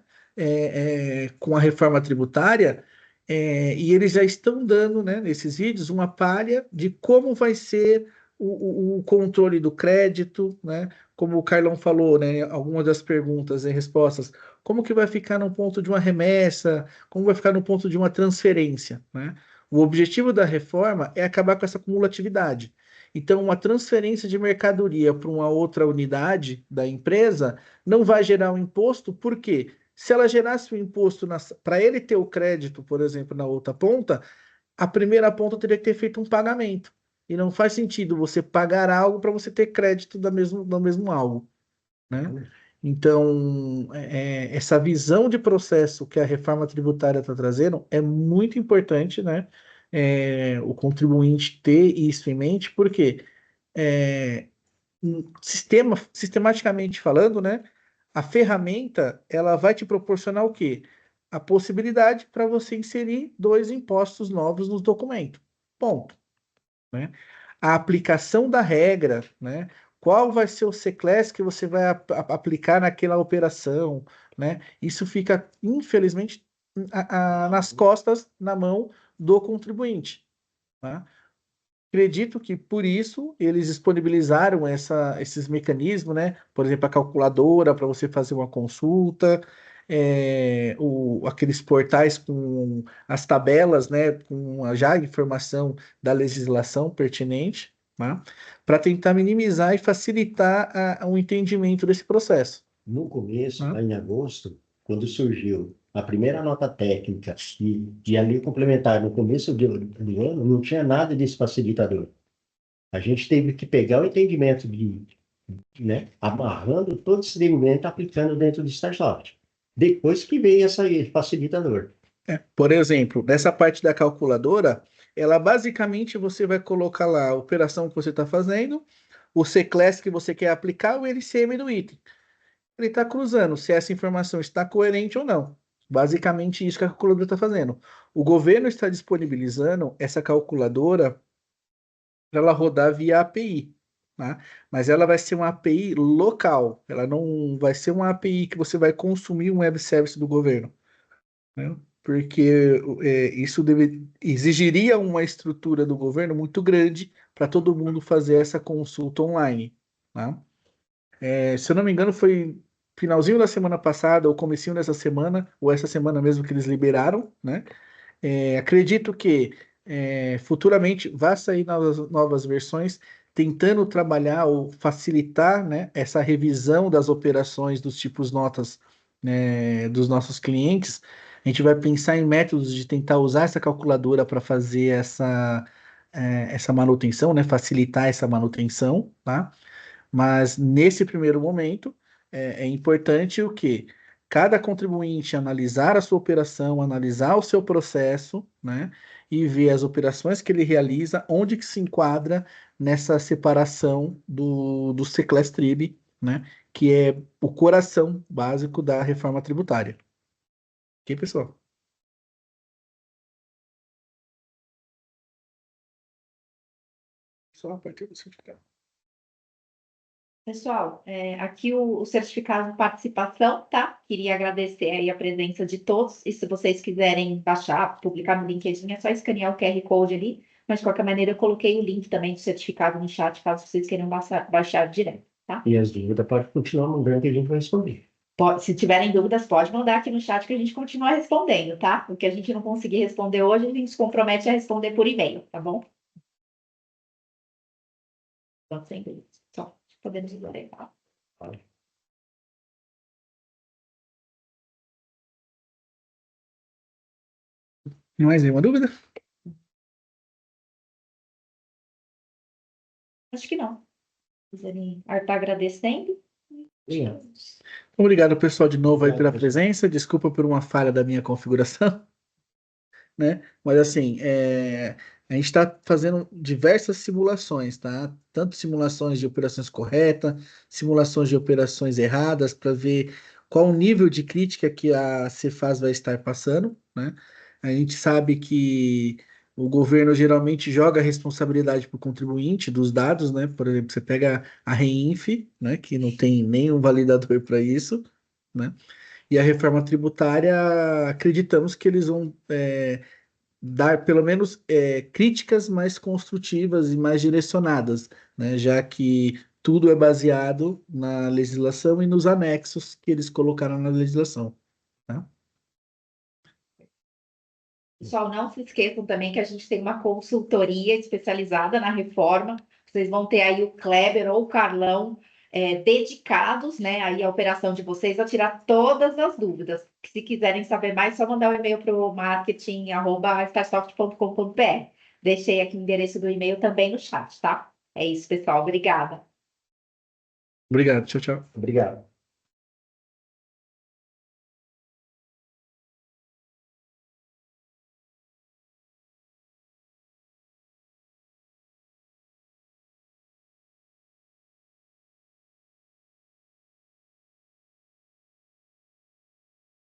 com a reforma tributária, e eles já estão dando, né, nesses vídeos, uma palha de como vai ser o controle do crédito, né, como o Carlão falou, né, algumas das perguntas e respostas, como que vai ficar no ponto de uma remessa, como vai ficar no ponto de uma transferência, né? O objetivo da reforma é acabar com essa cumulatividade. Então, uma transferência de mercadoria para uma outra unidade da empresa não vai gerar um imposto, por quê? Se ela gerasse o imposto para ele ter o crédito, por exemplo, na outra ponta, a primeira ponta teria que ter feito um pagamento. E não faz sentido você pagar algo para você ter crédito do mesmo algo, né? Então, essa visão de processo que a reforma tributária está trazendo é muito importante, né? O contribuinte ter isso em mente, porque sistematicamente falando, né? A ferramenta ela vai te proporcionar o quê? A possibilidade para você inserir 2 impostos novos nos documentos. Ponto. Né? A aplicação da regra, né? Qual vai ser o C-Class que você vai aplicar naquela operação, né? Isso fica, infelizmente, nas costas, na mão do contribuinte. Tá? Acredito que por isso eles disponibilizaram esses mecanismos, né? Por exemplo, a calculadora para você fazer uma consulta, aqueles portais com as tabelas, né? Com já a informação da legislação pertinente, tá? Para tentar minimizar e facilitar o entendimento desse processo. No começo, Tá? lá em agosto, quando surgiu a primeira nota técnica e a lei complementar no começo do ano, não tinha nada desse facilitador. A gente teve que pegar o entendimento né, amarrando todo esse entendimento, aplicando dentro do StarSoft. Depois que veio esse facilitador. Por exemplo, nessa parte da calculadora, ela basicamente você vai colocar lá a operação que você está fazendo, o C-Class que você quer aplicar, o LCM do item. Ele está cruzando se essa informação está coerente ou não. Basicamente isso que a calculadora está fazendo. O governo está disponibilizando essa calculadora para ela rodar via API, tá? Mas ela vai ser uma API local. Ela não vai ser uma API que você vai consumir um web service do governo, né? Porque isso exigiria uma estrutura do governo muito grande para todo mundo fazer essa consulta online, tá? Se eu não me engano, foi finalzinho da semana passada ou comecinho dessa semana, ou essa semana mesmo que eles liberaram, né? Acredito que futuramente vai sair novas versões tentando trabalhar ou facilitar, né, essa revisão das operações dos tipos notas, né, dos nossos clientes. A gente vai pensar em métodos de tentar usar essa calculadora para fazer essa manutenção, né, facilitar essa manutenção, tá? Mas nesse primeiro momento é importante o quê? Cada contribuinte analisar a sua operação, analisar o seu processo, né? E ver as operações que ele realiza, onde que se enquadra nessa separação do C-Class Trib, né? Que é o coração básico da reforma tributária. Ok, pessoal? Só a partir do certificado. Pessoal, aqui o certificado de participação, tá? Queria agradecer aí a presença de todos. E se vocês quiserem baixar, publicar no LinkedIn, é só escanear o QR Code ali. Mas, de qualquer maneira, eu coloquei o link também do certificado no chat, caso vocês queiram baixar direto, tá? E as dúvidas pode continuar mandando que a gente vai responder. Se tiverem dúvidas, pode mandar aqui no chat que a gente continua respondendo, tá? O que a gente não conseguir responder hoje, a gente se compromete a responder por e-mail, tá bom? Então, sem dúvidas. Só podemos ir aí, tá? Mais nenhuma dúvida? Acho que não. Quiserem estar agradecendo. Obrigado, pessoal, de novo aí Obrigado, pela pessoal. presença. Desculpa por uma falha da minha configuração, né? Mas assim, a gente está fazendo diversas simulações, tá? Tanto simulações de operações corretas, simulações de operações erradas, para ver qual o nível de crítica que a Cefaz vai estar passando, né? A gente sabe que o governo geralmente joga a responsabilidade para o contribuinte dos dados, né? Por exemplo, você pega a Reinf, né? Que não tem nenhum validador para isso, né? E a reforma tributária, acreditamos que eles vão dar pelo menos críticas mais construtivas e mais direcionadas, né? Já que tudo é baseado na legislação e nos anexos que eles colocaram na legislação. Tá? Pessoal, não se esqueçam também que a gente tem uma consultoria especializada na reforma. Vocês vão ter aí o Kleber ou o Carlão dedicados, né, aí à operação de vocês, a tirar todas as dúvidas. Se quiserem saber mais, só mandar um e-mail para o marketing@starsoft.com.br. Deixei aqui o endereço do e-mail também no chat, tá? É isso, pessoal. Obrigada. Obrigado. Tchau, tchau. Obrigado.